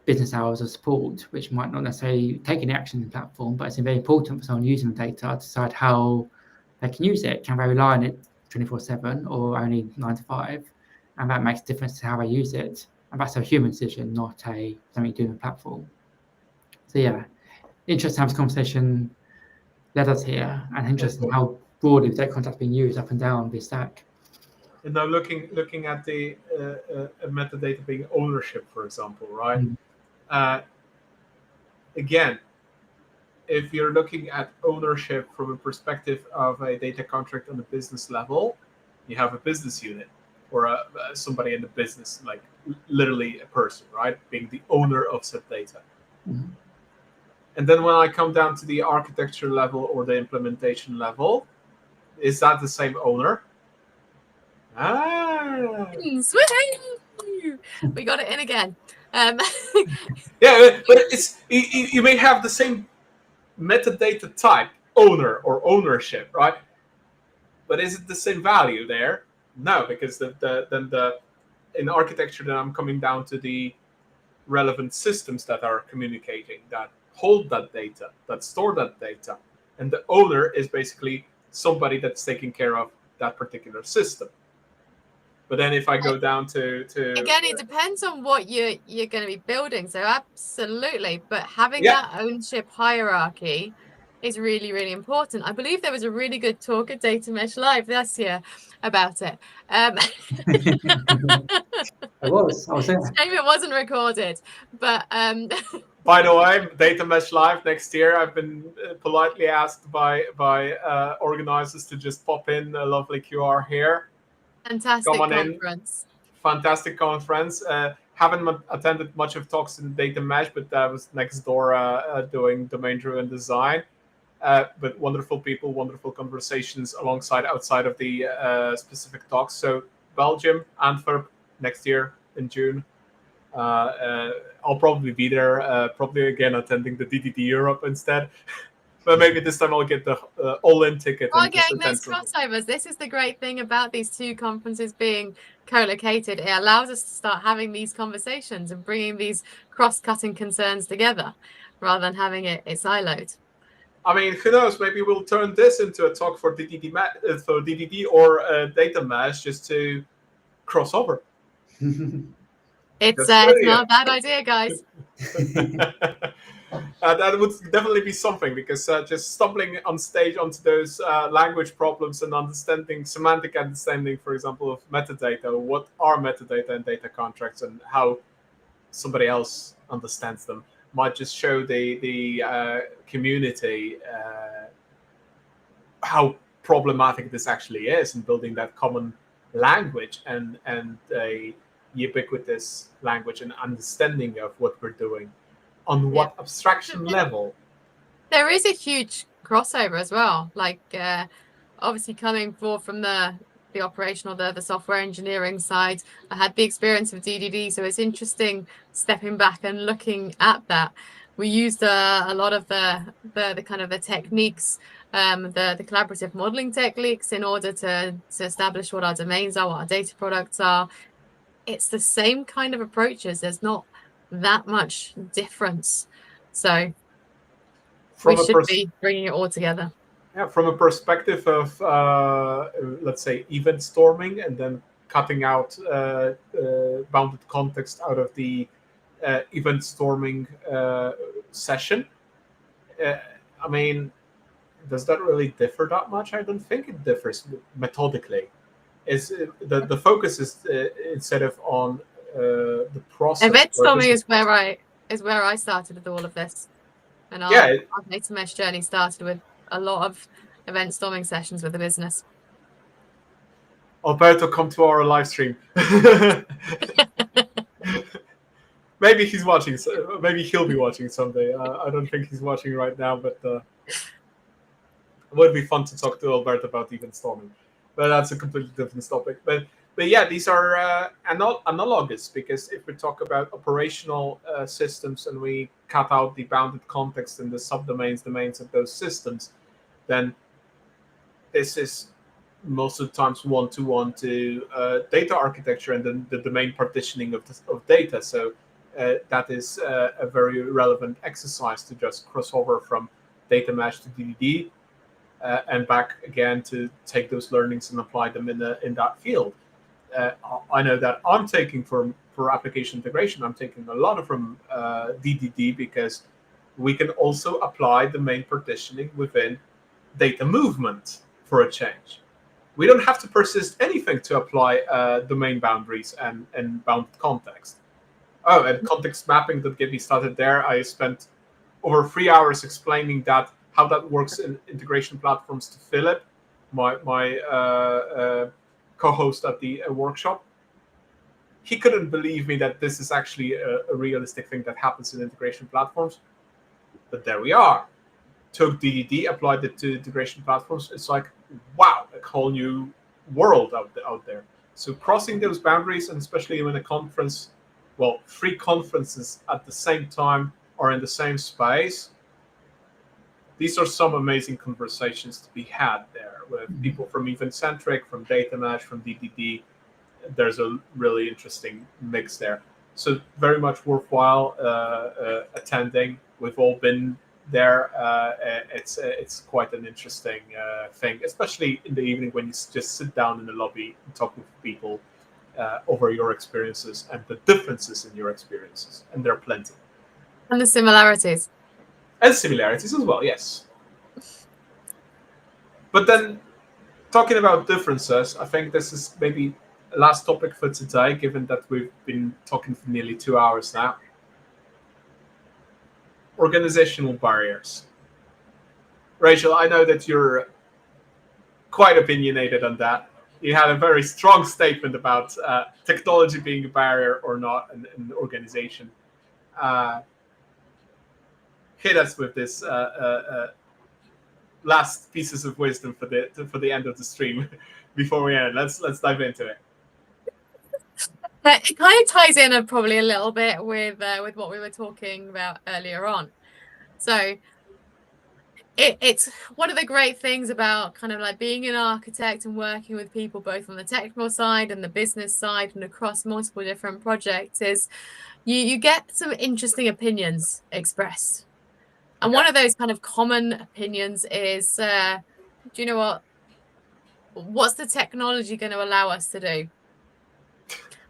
business hours of support, which might not necessarily take any action in the platform, but it's very important for someone using the data to decide how they can use it. Can they rely on it 24/7 or only 9 to 5? And that makes a difference to how they use it. And that's a human decision, not something you do in the platform. So yeah, interesting to have this conversation led us here, and interesting how broadly data contracts being used up and down the stack. And now looking at the metadata being ownership, for example, right? Again, if you're looking at ownership from a perspective of a data contract on a business level, you have a business unit or somebody in the business, like literally a person, right, being the owner of said data. And then when I come down to the architecture level or the implementation level, is that the same owner? We got it in again. Yeah, but it's you may have the same metadata type, owner or ownership, right? But is it the same value there? No, because in architecture, then I'm coming down to the relevant systems that are communicating, that hold that data, that store that data, and the owner is basically somebody that's taking care of that particular system. But then if I go down to again, it depends on what you're going to be building. So absolutely, but having that ownership hierarchy is really, really important. I believe there was a really good talk at Data Mesh Live this year about it. I was there. Shame it wasn't recorded, but by the way, Data Mesh Live next year, I've been politely asked by organizers to just pop in a lovely QR here. Fantastic conference. Fantastic conference. Haven't attended much of talks in Data Mesh, but I was next door doing domain-driven design. But wonderful people, wonderful conversations outside of the specific talks. So Belgium, Antwerp, next year in June. I'll probably be there, probably again attending the DDD Europe instead. But maybe this time I'll get the all-in ticket. We're getting those crossovers. This is the great thing about these two conferences being co-located. It allows us to start having these conversations and bringing these cross-cutting concerns together rather than having it siloed. I mean, who knows? Maybe we'll turn this into a talk for DDD or Data Mesh just to cross over. It's not a bad idea, guys. That would definitely be something, because just stumbling on stage onto those language problems and semantic understanding, for example, of metadata, what are metadata and data contracts and how somebody else understands them, might just show the community how problematic this actually is in building that common language and a ubiquitous language and understanding of what we're doing on what abstraction level. There is a huge crossover as well, like obviously coming forward from the operational, the software engineering side. I had the experience of DDD, so it's interesting stepping back and looking at that. We used a lot of the kind of the techniques, the collaborative modeling techniques in order to establish what our domains are, what our data products are. It's the same kind of approaches. There's not that much difference. So we should be bringing it all together. Yeah, from a perspective of, let's say, event storming, and then cutting out bounded context out of the event storming session. I mean, does that really differ that much? I don't think it differs methodically. Is the focus is instead of on the process. Event storming is where I started with all of this, and our data mesh journey started with a lot of event storming sessions with the business. Alberto, come to our live stream. Maybe he's watching. Maybe he'll be watching someday. I don't think he's watching right now, but it would be fun to talk to Alberto about event storming. But that's a completely different topic. But yeah, these are analogous, because if we talk about operational systems and we cut out the bounded context and the subdomains, domains of those systems, then this is most of the times one-to-one to data architecture and then the domain partitioning of data. So that is a very relevant exercise to just cross over from data mesh to DDD and back again to take those learnings and apply them in that field. I know that I'm taking for application integration, I'm taking a lot from DDD, because we can also apply domain partitioning within data movement for a change. We don't have to persist anything to apply domain boundaries and bounded context. Oh, and context mapping, that get me started there. I spent over 3 hours explaining how that works in integration platforms to Philip, my co-host at the workshop. He couldn't believe me that this is actually a realistic thing that happens in integration platforms. But there we are. Took DDD, applied it to integration platforms. It's like, wow, a whole new world out there. So crossing those boundaries, and especially when a conference, well, 3 conferences at the same time are in the same space, these are some amazing conversations to be had there with people from Event-Centric, from Data Mesh, from DDD. There's a really interesting mix there. So very much worthwhile attending. We've all been there. It's quite an interesting thing, especially in the evening when you just sit down in the lobby and talk with people over your experiences and the differences in your experiences, and there are plenty. And the similarities. And similarities as well, yes. But then, talking about differences, I think this is maybe the last topic for today, given that we've been talking for nearly 2 hours now. Organizational barriers. Rachel, I know that you're quite opinionated on that. You had a very strong statement about technology being a barrier or not in the organization. Hit us with this last pieces of wisdom for the end of the stream before we end. Let's dive into it. It kind of ties in probably a little bit with what we were talking about earlier on. So it's one of the great things about kind of like being an architect and working with people both on the technical side and the business side and across multiple different projects is you get some interesting opinions expressed. And one of those kind of common opinions is, do you know what's the technology going to allow us to do?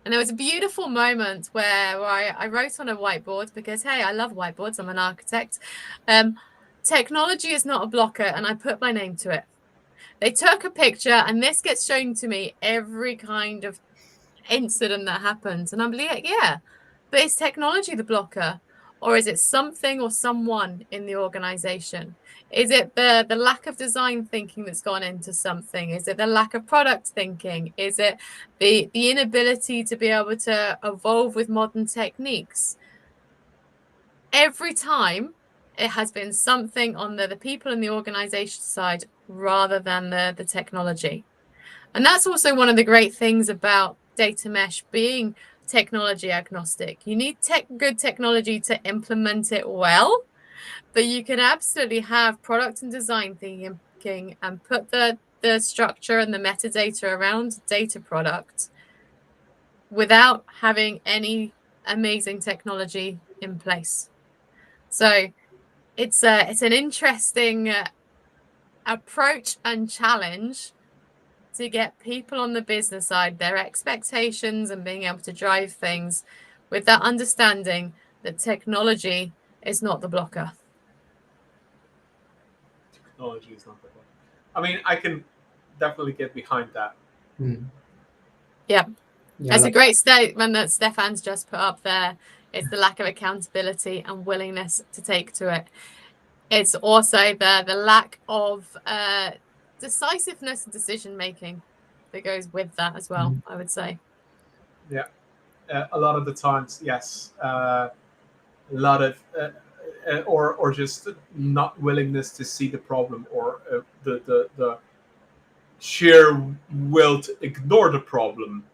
And there was a beautiful moment where I wrote on a whiteboard, because, hey, I love whiteboards. I'm an architect. Technology is not a blocker, and I put my name to it. They took a picture, and this gets shown to me every kind of incident that happens. And I'm like, yeah, but is technology the blocker? Or is it something or someone in the organization? Is it the lack of design thinking that's gone into something? Is it the lack of product thinking? Is it the inability to be able to evolve with modern techniques? Every time it has been something on the people in the organization side rather than the technology. And that's also one of the great things about data mesh being technology agnostic. You need good technology to implement it well, but you can absolutely have product and design thinking and put the structure and the metadata around data product without having any amazing technology in place. So it's an interesting approach and challenge to get people on the business side, their expectations and being able to drive things with that understanding that technology is not the blocker. technology is not the problem. I mean, I can definitely get behind that. Yeah. Yeah, It's a great statement that Stefan's just put up there. It's the lack of accountability and willingness to take to it. It's also the lack of decisiveness and decision making that goes with that as well, I would say. Yeah. A lot of the times, yes. A lot of or just not willingness to see the problem, or the sheer will to ignore the problem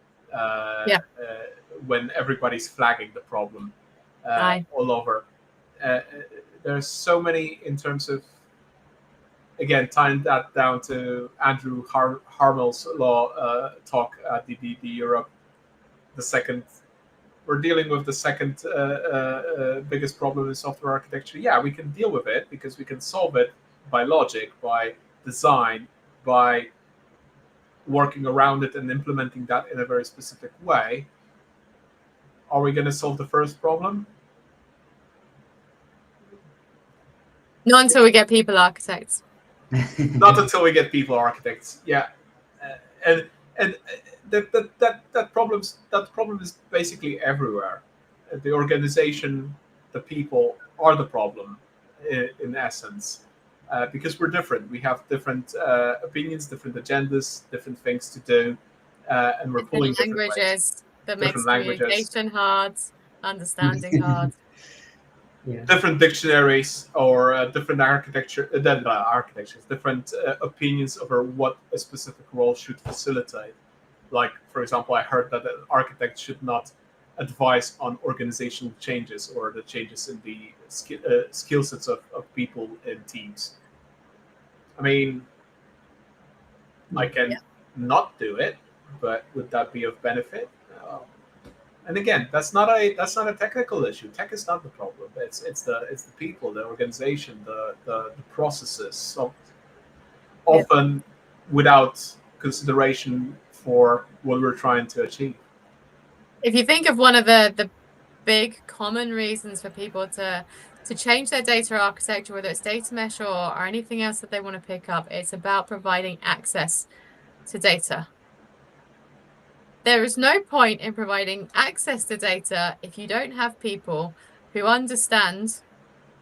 when everybody's flagging the problem all over. There's so many in terms of, again, tying that down to Andrew Harmel's law talk at the Europe, the second. We're dealing with the second biggest problem in software architecture. Yeah, we can deal with it because we can solve it by logic, by design, by working around it and implementing that in a very specific way. Are we going to solve the first problem? Not until we get people architects. Not until we get people architects. Yeah, and that problem is basically everywhere. The organization, the people are the problem in essence, because we're different. We have different opinions, different agendas, different things to do, and we're pulling different languages that makes different communication hard, understanding hard. Yeah. Different dictionaries or different architectures, different opinions over what a specific role should facilitate. Like, for example, I heard that an architect should not advise on organizational changes or the changes in the skill sets of people in teams. I mean, I can not do it, but would that be of benefit? And again, that's not a technical issue. Tech is not the problem. It's the people, the organization, the processes. So often without consideration for what we're trying to achieve. If you think of one of the big common reasons for people to change their data architecture, whether it's data mesh or anything else that they want to pick up, it's about providing access to data. There is no point in providing access to data if you don't have people who understand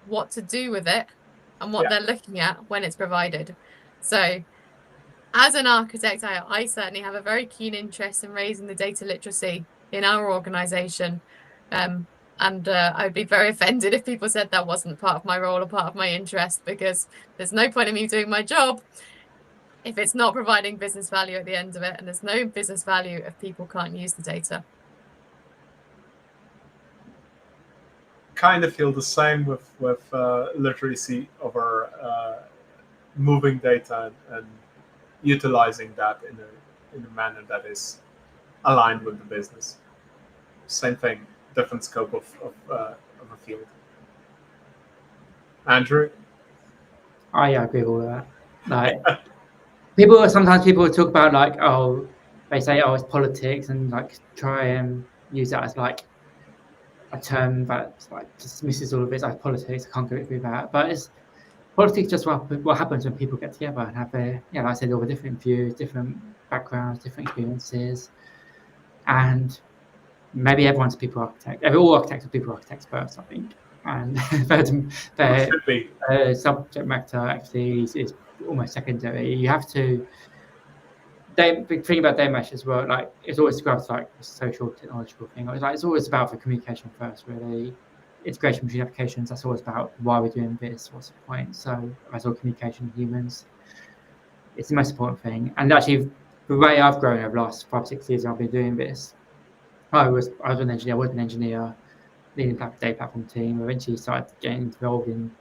what to do with it and what they're looking at when it's provided. So as an architect, I certainly have a very keen interest in raising the data literacy in our organization. And I would be very offended if people said that wasn't part of my role or part of my interest, because there's no point in me doing my job if it's not providing business value at the end of it, and there's no business value if people can't use the data. Kind of feel the same with literacy over moving data and utilizing that in a manner that is aligned with the business. Same thing, different scope of a field. Andrew? I agree with all that. Like, sometimes people talk about, like, they say, it's politics, and like try and use that as like a term that like dismisses all of it as politics. I can't go through that, but it's politics. Just what happens when people get together and have their, like I said, all the different views, different backgrounds, different experiences, and maybe everyone's a people architect. All architects are people architects first, I think, and their subject matter actually is almost secondary. You have to. The thing about data mesh as well, like, it's always described like a social technological thing. It's always about the communication first, really. Integration between applications, that's always about why we're doing this, what's the point. So that's all communication with humans. It's the most important thing. And actually, the way I've grown over the last 5-6 years I've been doing this, I was an engineer, leading the data platform team. Eventually started getting involved in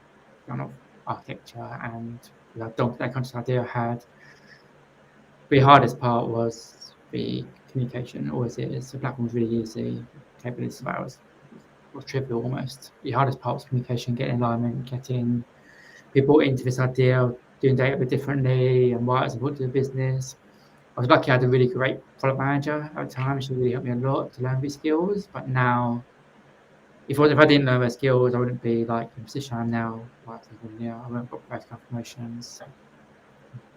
kind of architecture, and that conscious idea I had. The hardest part was the communication, always is. The platform was really easy. Capabilities of ours was trivial almost. The hardest part was communication, getting alignment, getting people into this idea of doing data a bit differently and why it's important to the business. I was lucky I had a really great product manager at the time. She really helped me a lot to learn these skills. But now if I didn't know those skills, I wouldn't be like in the position I'm now. Like, I wouldn't have got both kind of promotions. So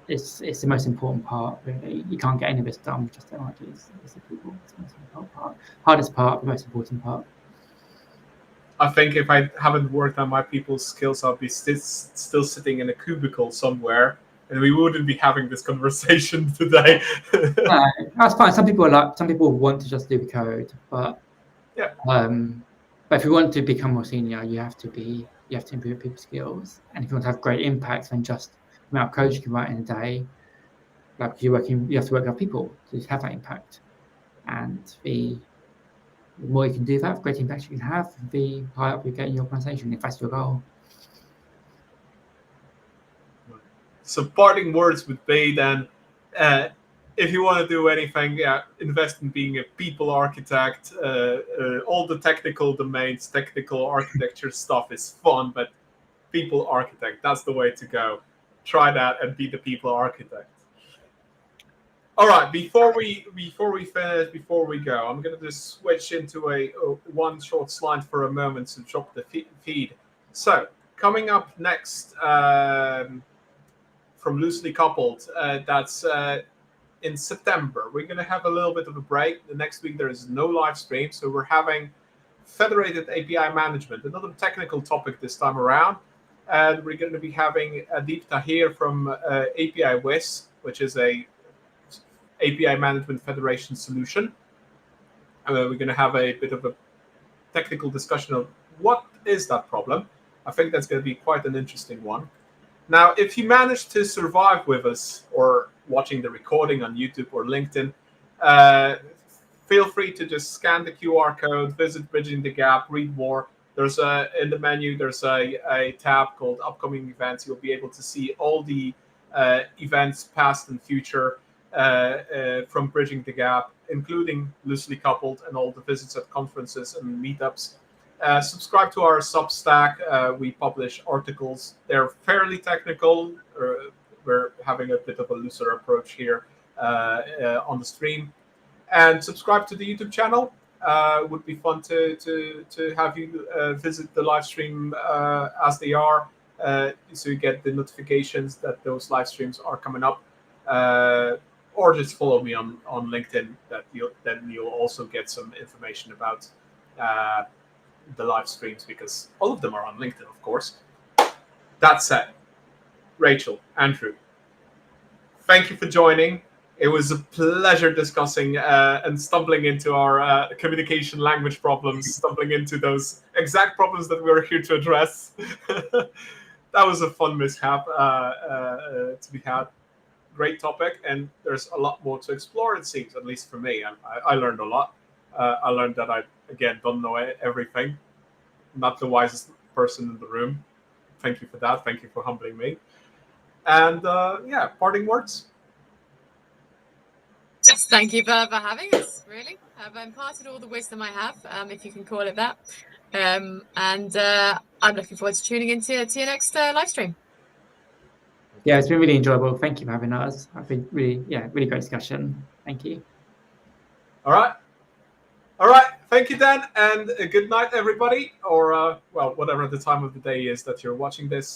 it's the most important part, really. You can't get any of this done with just technologies. It's the people. It's the most important part. Hardest part, the most important part. I think if I haven't worked on my people's skills, I'll be still sitting in a cubicle somewhere, and we wouldn't be having this conversation today. No, that's fine. Some people want to just do the code, but Yeah. But if you want to become more senior, you have to improve people's skills, and if you want to have great impact, then just the amount of code you can write in a day, like you have to work with people to have that impact, and the more you can do that, the greater impact you can have, the higher up you get in your organization, if that's your goal. So parting words would be then, if you want to do anything, invest in being a people architect. All the technical domains, technical architecture stuff is fun, but people architect, that's the way to go. Try that and be the people architect. All right, before we finish, before we go, I'm going to just switch into a one short slide for a moment to drop the feed. So coming up next from Loosely Coupled, that's in September. We're going to have a little bit of a break. The next week there is no live stream, so we're having federated API management, another technical topic this time around. And we're going to be having Adib Tahir from API Wiz, which is a API Management Federation solution. And we're going to have a bit of a technical discussion of what is that problem. I think that's going to be quite an interesting one. Now, if you manage to survive with us or watching the recording on YouTube or LinkedIn, feel free to just scan the QR code, visit Bridging the Gap, read more. There's in the menu, there's a tab called Upcoming Events. You'll be able to see all the events, past and future, from Bridging the Gap, including Loosely Coupled and all the visits at conferences and meetups. Subscribe to our Substack. We publish articles. They're fairly technical. We're having a bit of a looser approach here on the stream. And subscribe to the YouTube channel. It would be fun to have you visit the live stream as they are, so you get the notifications that those live streams are coming up. Or just follow me on LinkedIn. Then you'll also get some information about the live streams, because all of them are on LinkedIn, of course. That said, Rachel, Andrew, thank you for joining. It was a pleasure discussing and stumbling into our communication language problems, stumbling into those exact problems that we were here to address. That was a fun mishap to be had. Great topic, and there's a lot more to explore, it seems, at least for me. I learned a lot. I learned that I, again, don't know everything. I'm not the wisest person in the room. Thank you for that. Thank you for humbling me. And parting words. Just thank you for having us, really. I've imparted all the wisdom I have, if you can call it that. And I'm looking forward to tuning into your next live stream. Yeah, it's been really enjoyable. Thank you for having us. I've been really great discussion. Thank you. All right. Thank you, Dan, and a good night, everybody. Or, whatever the time of the day is that you're watching this.